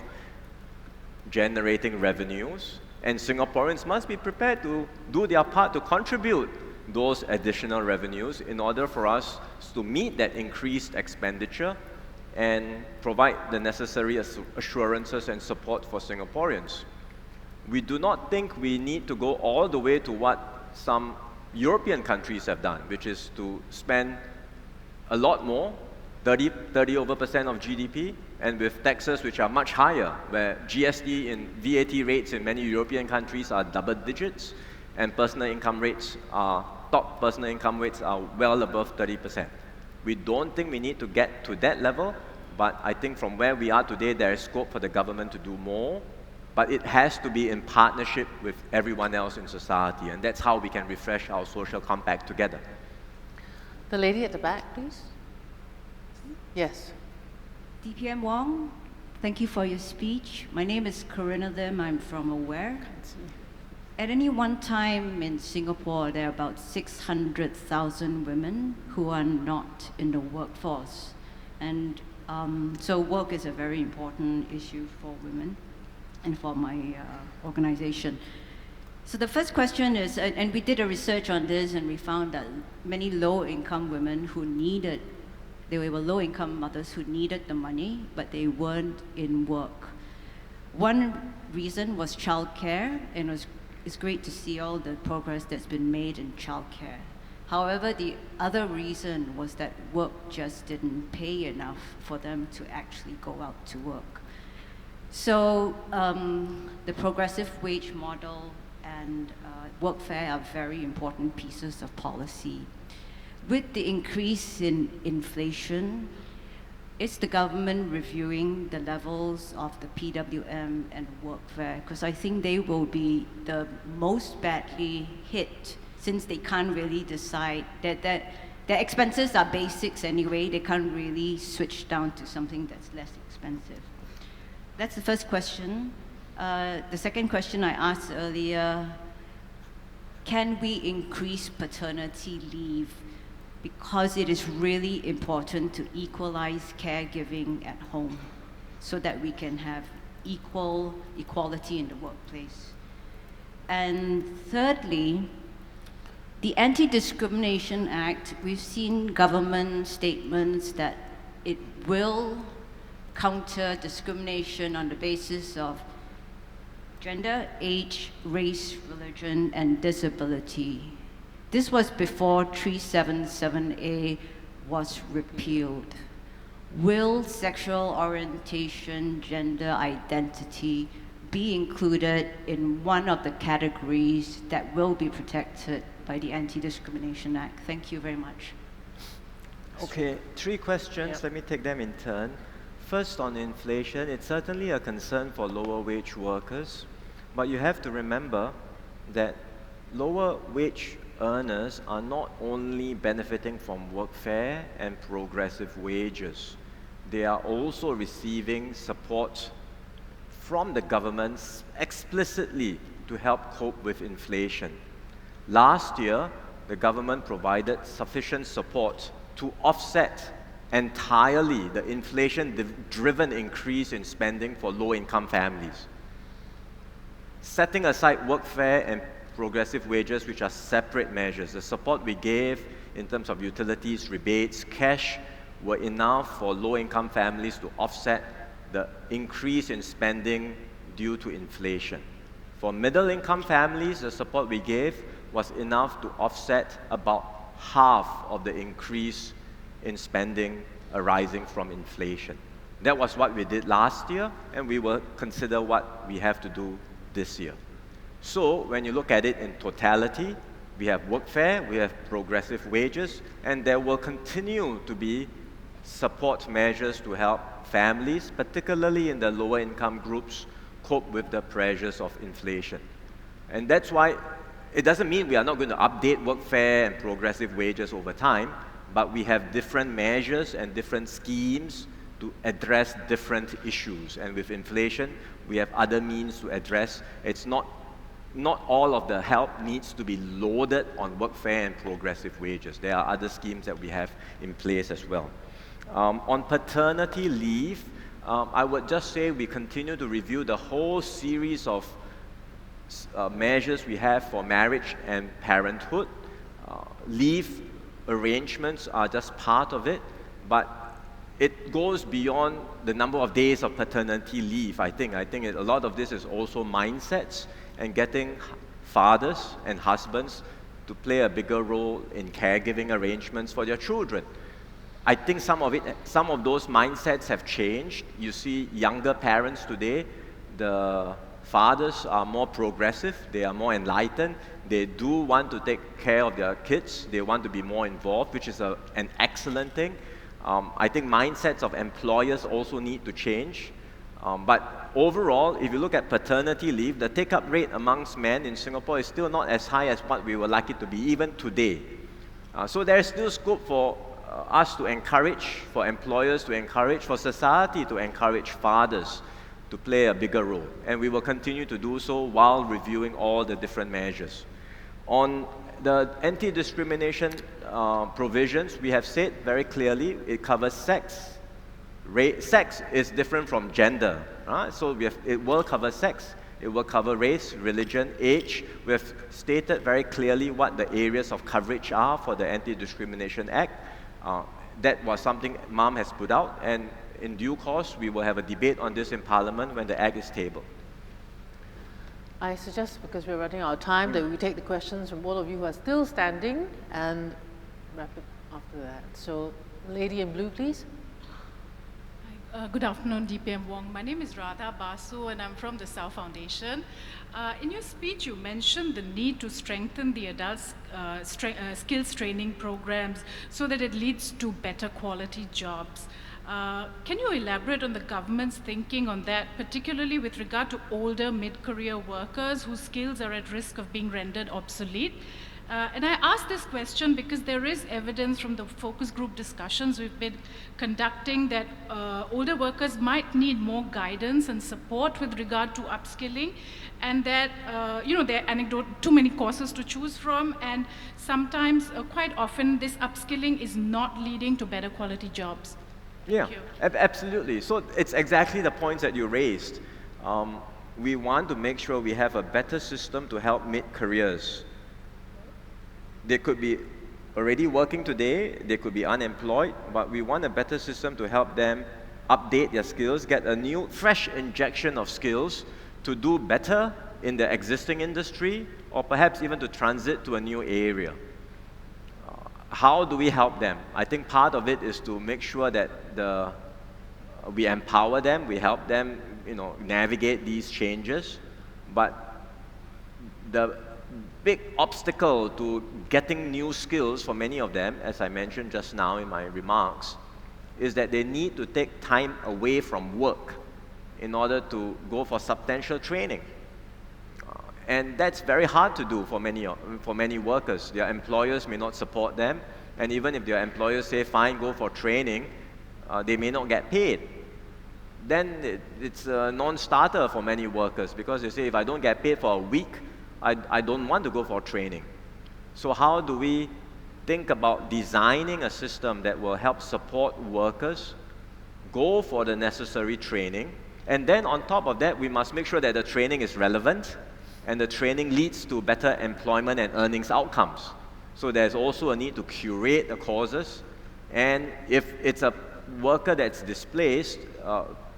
Speaker 2: generating revenues, and Singaporeans must be prepared to do their part to contribute those additional revenues in order for us to meet that increased expenditure and provide the necessary assurances and support for Singaporeans. We do not think we need to go all the way to what some European countries have done, which is to spend a lot more, 30% of GDP, and with taxes which are much higher, where GST and VAT rates in many European countries are double digits, and top personal income rates are well above 30%. We don't think we need to get to that level, but I think from where we are today, there is scope for the government to do more, but it has to be in partnership with everyone else in society, and that's how we can refresh our social compact together.
Speaker 3: The lady at the back, please. Yes.
Speaker 10: DPM Wong, thank you for your speech. My name is Karina Lim. I'm from Aware. At any one time in Singapore, there are about 600,000 women who are not in the workforce. And so work is a very important issue for women and for my organization. So the first question is, and we did a research on this and we found that many low-income women who needed, they were low-income mothers who needed the money, but they weren't in work. One reason was childcare, and it's great to see all the progress that's been made in childcare. However, the other reason was that work just didn't pay enough for them to actually go out to work. So the progressive wage model and workfare are very important pieces of policy. With the increase in inflation, is the government reviewing the levels of the PWM and workfare? Because I think they will be the most badly hit, since they can't really decide that their expenses are basics anyway. They can't really switch down to something that's less expensive. That's the first question. The second question I asked earlier, can we increase paternity leave? Because it is really important to equalize caregiving at home so that we can have equality in the workplace. And thirdly, the Anti-Discrimination Act, we've seen government statements that it will counter discrimination on the basis of gender, age, race, religion, and disability. This was before 377A was repealed. Will sexual orientation, gender identity be included in one of the categories that will be protected by the Anti-Discrimination Act? Thank you very much.
Speaker 11: Okay, 3 questions. Let me take them in turn. First, on inflation, it's certainly a concern for lower wage workers, but you have to remember that lower wage earners are not only benefiting from workfare and progressive wages, they are also receiving support from the government explicitly to help cope with inflation. Last year, the government provided sufficient support to offset entirely the inflation-driven increase in spending for low-income families. Setting aside workfare and progressive wages, which are separate measures, the support we gave in terms of utilities, rebates, cash, were enough for low-income families to offset the increase in spending due to inflation. For middle-income families, the support we gave was enough to offset about half of the increase in spending arising from inflation. That was what we did last year, and we will consider what we have to do this year. So when you look at it in totality, we have workfare, we have progressive wages, and there will continue to be support measures to help families, particularly in the lower income groups, cope with the pressures of inflation. And that's why it doesn't mean we are not going to update workfare and progressive wages over time, but we have different measures and different schemes to address different issues. And with inflation, we have other means to address. It's not all of the help needs to be loaded on workfare and progressive wages. There are other schemes that we have in place as well. On paternity leave, I would just say we continue to review the whole series of measures we have for marriage and parenthood. Leave arrangements are just part of it, but it goes beyond the number of days of paternity leave. I think a lot of this is also mindsets and getting fathers and husbands to play a bigger role in caregiving arrangements for their children. I think some of those mindsets have changed. You see younger parents today, the fathers are more progressive, they are more enlightened, they do want to take care of their kids, they want to be more involved, which is an excellent thing. I think mindsets of employers also need to change. But overall, if you look at paternity leave, the take-up rate amongst men in Singapore is still not as high as what we would like it to be, even today. So there is still scope for us to encourage, for employers to encourage, for society to encourage fathers to play a bigger role. And we will continue to do so while reviewing all the different measures. On the anti-discrimination provisions, we have said very clearly it covers sex. Sex is different from gender, right? So it will cover sex, it will cover race, religion, age. We have stated very clearly what the areas of coverage are for the Anti-Discrimination Act. That was something MUM has put out, and in due course we will have a debate on this in Parliament when the Act is tabled.
Speaker 3: I suggest, because we're running out of time, that we take the questions from all of you who are still standing and wrap it after that. So, lady in blue, please.
Speaker 12: Good afternoon, DPM Wong. My name is Radha Basu and I'm from the South Foundation. In your speech, you mentioned the need to strengthen the adults' skills training programs so that it leads to better quality jobs. Can you elaborate on the government's thinking on that, particularly with regard to older mid-career workers whose skills are at risk of being rendered obsolete? And I ask this question because there is evidence from the focus group discussions we've been conducting that older workers might need more guidance and support with regard to upskilling, and that there are too many courses to choose from, and sometimes, quite often, this upskilling is not leading to better quality jobs.
Speaker 11: Yeah, absolutely. So it's exactly the points that you raised. We want to make sure we have a better system to help mid-careers. They could be already working today, they could be unemployed, but we want a better system to help them update their skills, get a new, fresh injection of skills to do better in the existing industry, or perhaps even to transit to a new area. How do we help them? I think part of it is to make sure that we empower them, we help them, navigate these changes. But the big obstacle to getting new skills for many of them, as I mentioned just now in my remarks, is that they need to take time away from work in order to go for substantial training. And that's very hard to do for many workers. Their employers may not support them, and even if their employers say, fine, go for training, they may not get paid. Then it's a non-starter for many workers, because they say, if I don't get paid for a week, I don't want to go for training. So how do we think about designing a system that will help support workers go for the necessary training, and then on top of that, we must make sure that the training is relevant and the training leads to better employment and earnings outcomes. So there's also a need to curate the courses, and if it's a worker that's displaced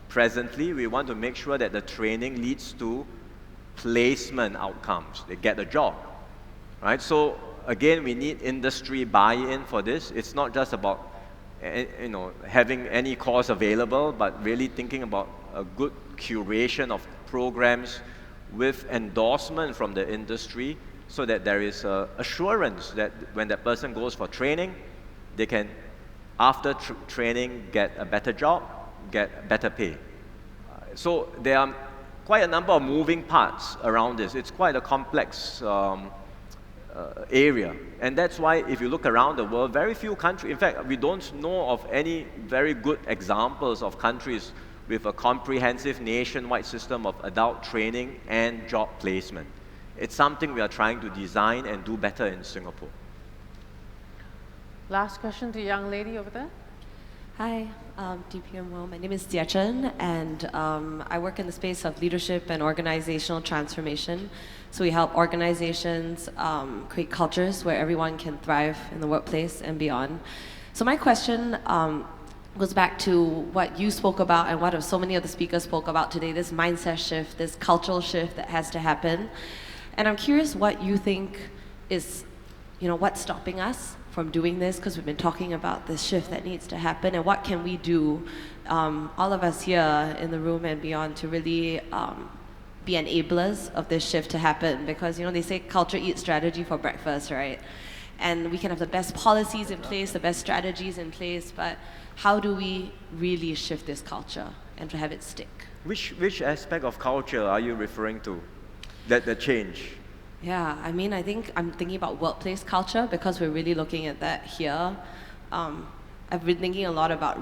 Speaker 11: presently, we want to make sure that the training leads to placement outcomes. They get a job, right? So again, we need industry buy-in for this. It's not just about having any course available, but really thinking about a good curation of programs with endorsement from the industry, so that there is assurance that when that person goes for training, they can, after training, get a better job, get better pay. So there are quite a number of moving parts around this. It's quite a complex area. And that's why if you look around the world, very few countries, in fact, we don't know of any very good examples of countries with a comprehensive nationwide system of adult training and job placement. It's something we are trying to design and do better in Singapore.
Speaker 3: Last question to the young lady over there.
Speaker 13: Hi, DPM Wong. My name is Jia Chen, and I work in the space of leadership and organizational transformation. So we help organizations create cultures where everyone can thrive in the workplace and beyond. So my question goes back to what you spoke about and what so many of the speakers spoke about today, this mindset shift, this cultural shift that has to happen. And I'm curious what you think is, what's stopping us from doing this, because we've been talking about this shift that needs to happen, and what can we do, all of us here in the room and beyond, to really be enablers of this shift to happen, because they say culture eats strategy for breakfast, right? And we can have the best policies in place, the best strategies in place, but how do we really shift this culture and to have it stick?
Speaker 11: Which aspect of culture are you referring to, the change?
Speaker 13: Yeah, I think I'm thinking about workplace culture, because we're really looking at that here. I've been thinking a lot about,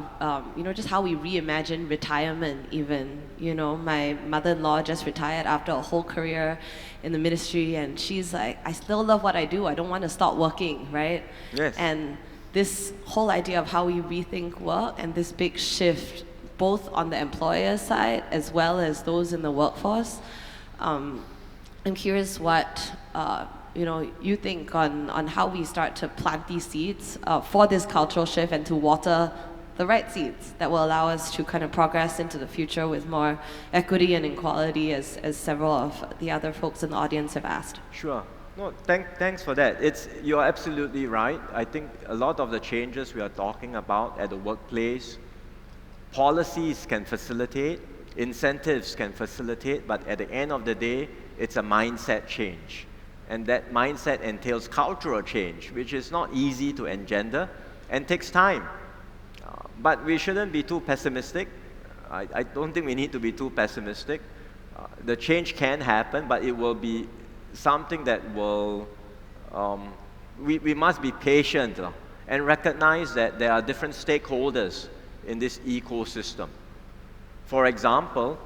Speaker 13: just how we reimagine retirement even. My mother-in-law just retired after a whole career in the ministry, and she's like, I still love what I do. I don't want to stop working, right?
Speaker 11: Yes.
Speaker 13: And this whole idea of how we rethink work and this big shift, both on the employer side as well as those in the workforce. I'm curious what you think on how we start to plant these seeds for this cultural shift and to water the right seeds that will allow us to kind of progress into the future with more equity and equality, as several of the other folks in the audience have asked.
Speaker 11: Sure. No, thanks for that. You're absolutely right. I think a lot of the changes we are talking about at the workplace, policies can facilitate, incentives can facilitate, but at the end of the day, it's a mindset change. And that mindset entails cultural change, which is not easy to engender and takes time. But we shouldn't be too pessimistic. I don't think we need to be too pessimistic. The change can happen, but it will be something that will, we must be patient and recognize that there are different stakeholders in this ecosystem. For example,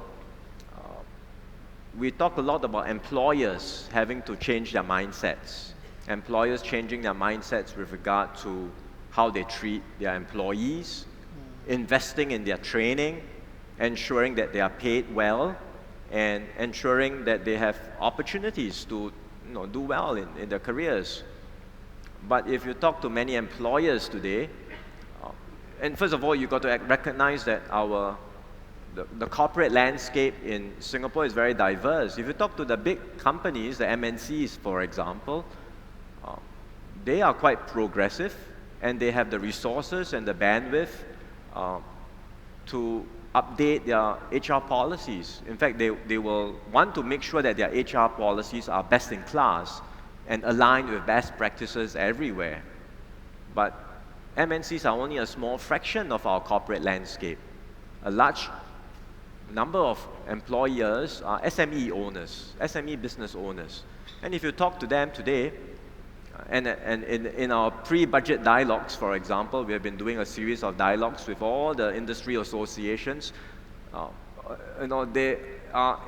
Speaker 11: we talk a lot about employers having to change their mindsets. Employers changing their mindsets with regard to how they treat their employees, investing in their training, ensuring that they are paid well, and ensuring that they have opportunities to do well in their careers. But if you talk to many employers today, and first of all, you've got to recognize that the corporate landscape in Singapore is very diverse. If you talk to the big companies, the MNCs, for example, they are quite progressive, and they have the resources and the bandwidth to update their HR policies. In fact, they will want to make sure that their HR policies are best in class and aligned with best practices everywhere. But MNCs are only a small fraction of our corporate landscape. A large number of employers are SME owners, SME business owners. And if you talk to them today, and in our pre-budget dialogues, for example, we have been doing a series of dialogues with all the industry associations. They are,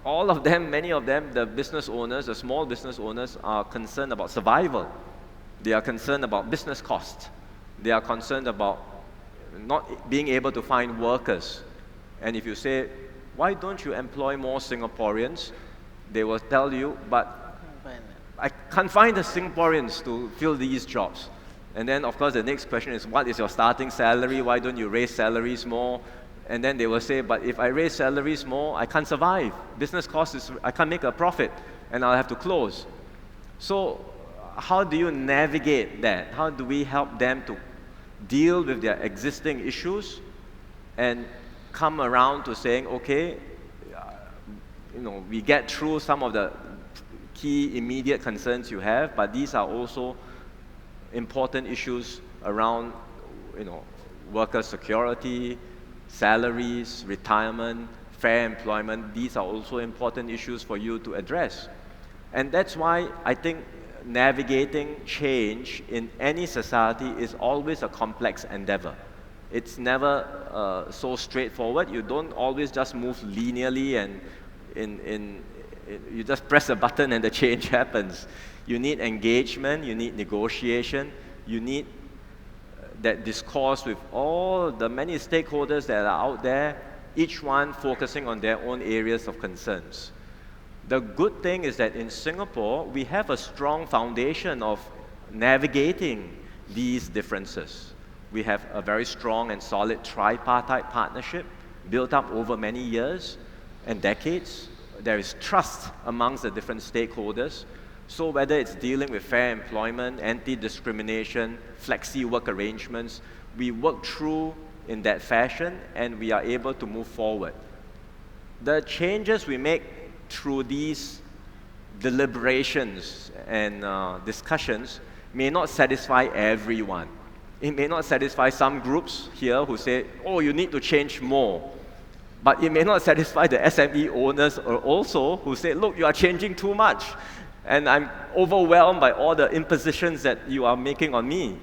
Speaker 11: all of them, many of them, the business owners, the small business owners, are concerned about survival. They are concerned about business costs. They are concerned about not being able to find workers. And if you say, why don't you employ more Singaporeans? They will tell you, but I can't find the Singaporeans to fill these jobs. And then, of course, the next question is, what is your starting salary? Why don't you raise salaries more? And then they will say, but if I raise salaries more, I can't survive. Business costs, I can't make a profit, and I'll have to close. So how do you navigate that? How do we help them to deal with their existing issues and come around to saying, okay, we get through some of the key immediate concerns you have, but these are also important issues around, worker security, salaries, retirement, fair employment. These are also important issues for you to address. And that's why I think navigating change in any society is always a complex endeavor. It's never so straightforward. You don't always just move linearly and you just press a button and the change happens. You need engagement, you need negotiation, you need that discourse with all the many stakeholders that are out there, each one focusing on their own areas of concerns. The good thing is that in Singapore, we have a strong foundation of navigating these differences. We have a very strong and solid tripartite partnership built up over many years and decades. There is trust amongst the different stakeholders. So whether it's dealing with fair employment, anti-discrimination, flexi work arrangements, we work through in that fashion and we are able to move forward. The changes we make through these deliberations and discussions may not satisfy everyone. It may not satisfy some groups here who say, oh, you need to change more. But it may not satisfy the SME owners also who say, look, you are changing too much. And I'm overwhelmed by all the impositions that you are making on me.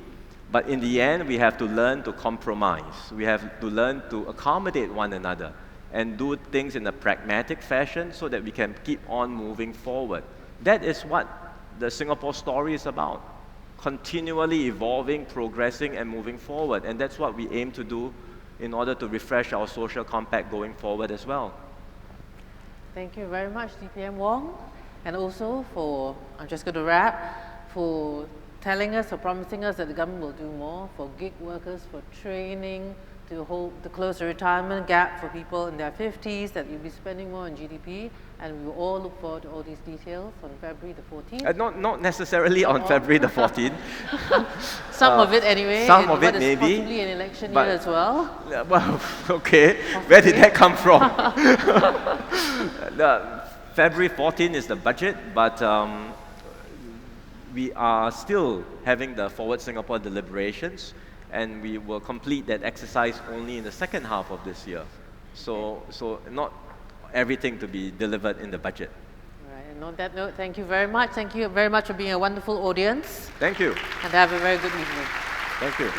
Speaker 11: But in the end, we have to learn to compromise. We have to learn to accommodate one another and do things in a pragmatic fashion so that we can keep on moving forward. That is what the Singapore story is about. Continually evolving, progressing, and moving forward. And that's what we aim to do in order to refresh our social compact going forward as well.
Speaker 3: Thank you very much, DPM Wong. And also for, I'm just going to wrap, for telling us or promising us that the government will do more for gig workers, for training, to close the retirement gap for people in their 50s, that you'll be spending more on GDP, and we will all look forward to all these details on February the 14th.
Speaker 11: Not necessarily on February the 14th.
Speaker 3: Some of it anyway.
Speaker 11: Some of it maybe.
Speaker 3: Possibly an election year as well.
Speaker 11: Well, okay. Where did that come from? February 14th is the budget, but we are still having the Forward Singapore deliberations, and we will complete that exercise only in the second half of this year. So not everything to be delivered in the budget.
Speaker 3: Right, and on that note, thank you very much. Thank you very much for being a wonderful audience.
Speaker 11: Thank you.
Speaker 3: And have a very good evening.
Speaker 11: Thank you.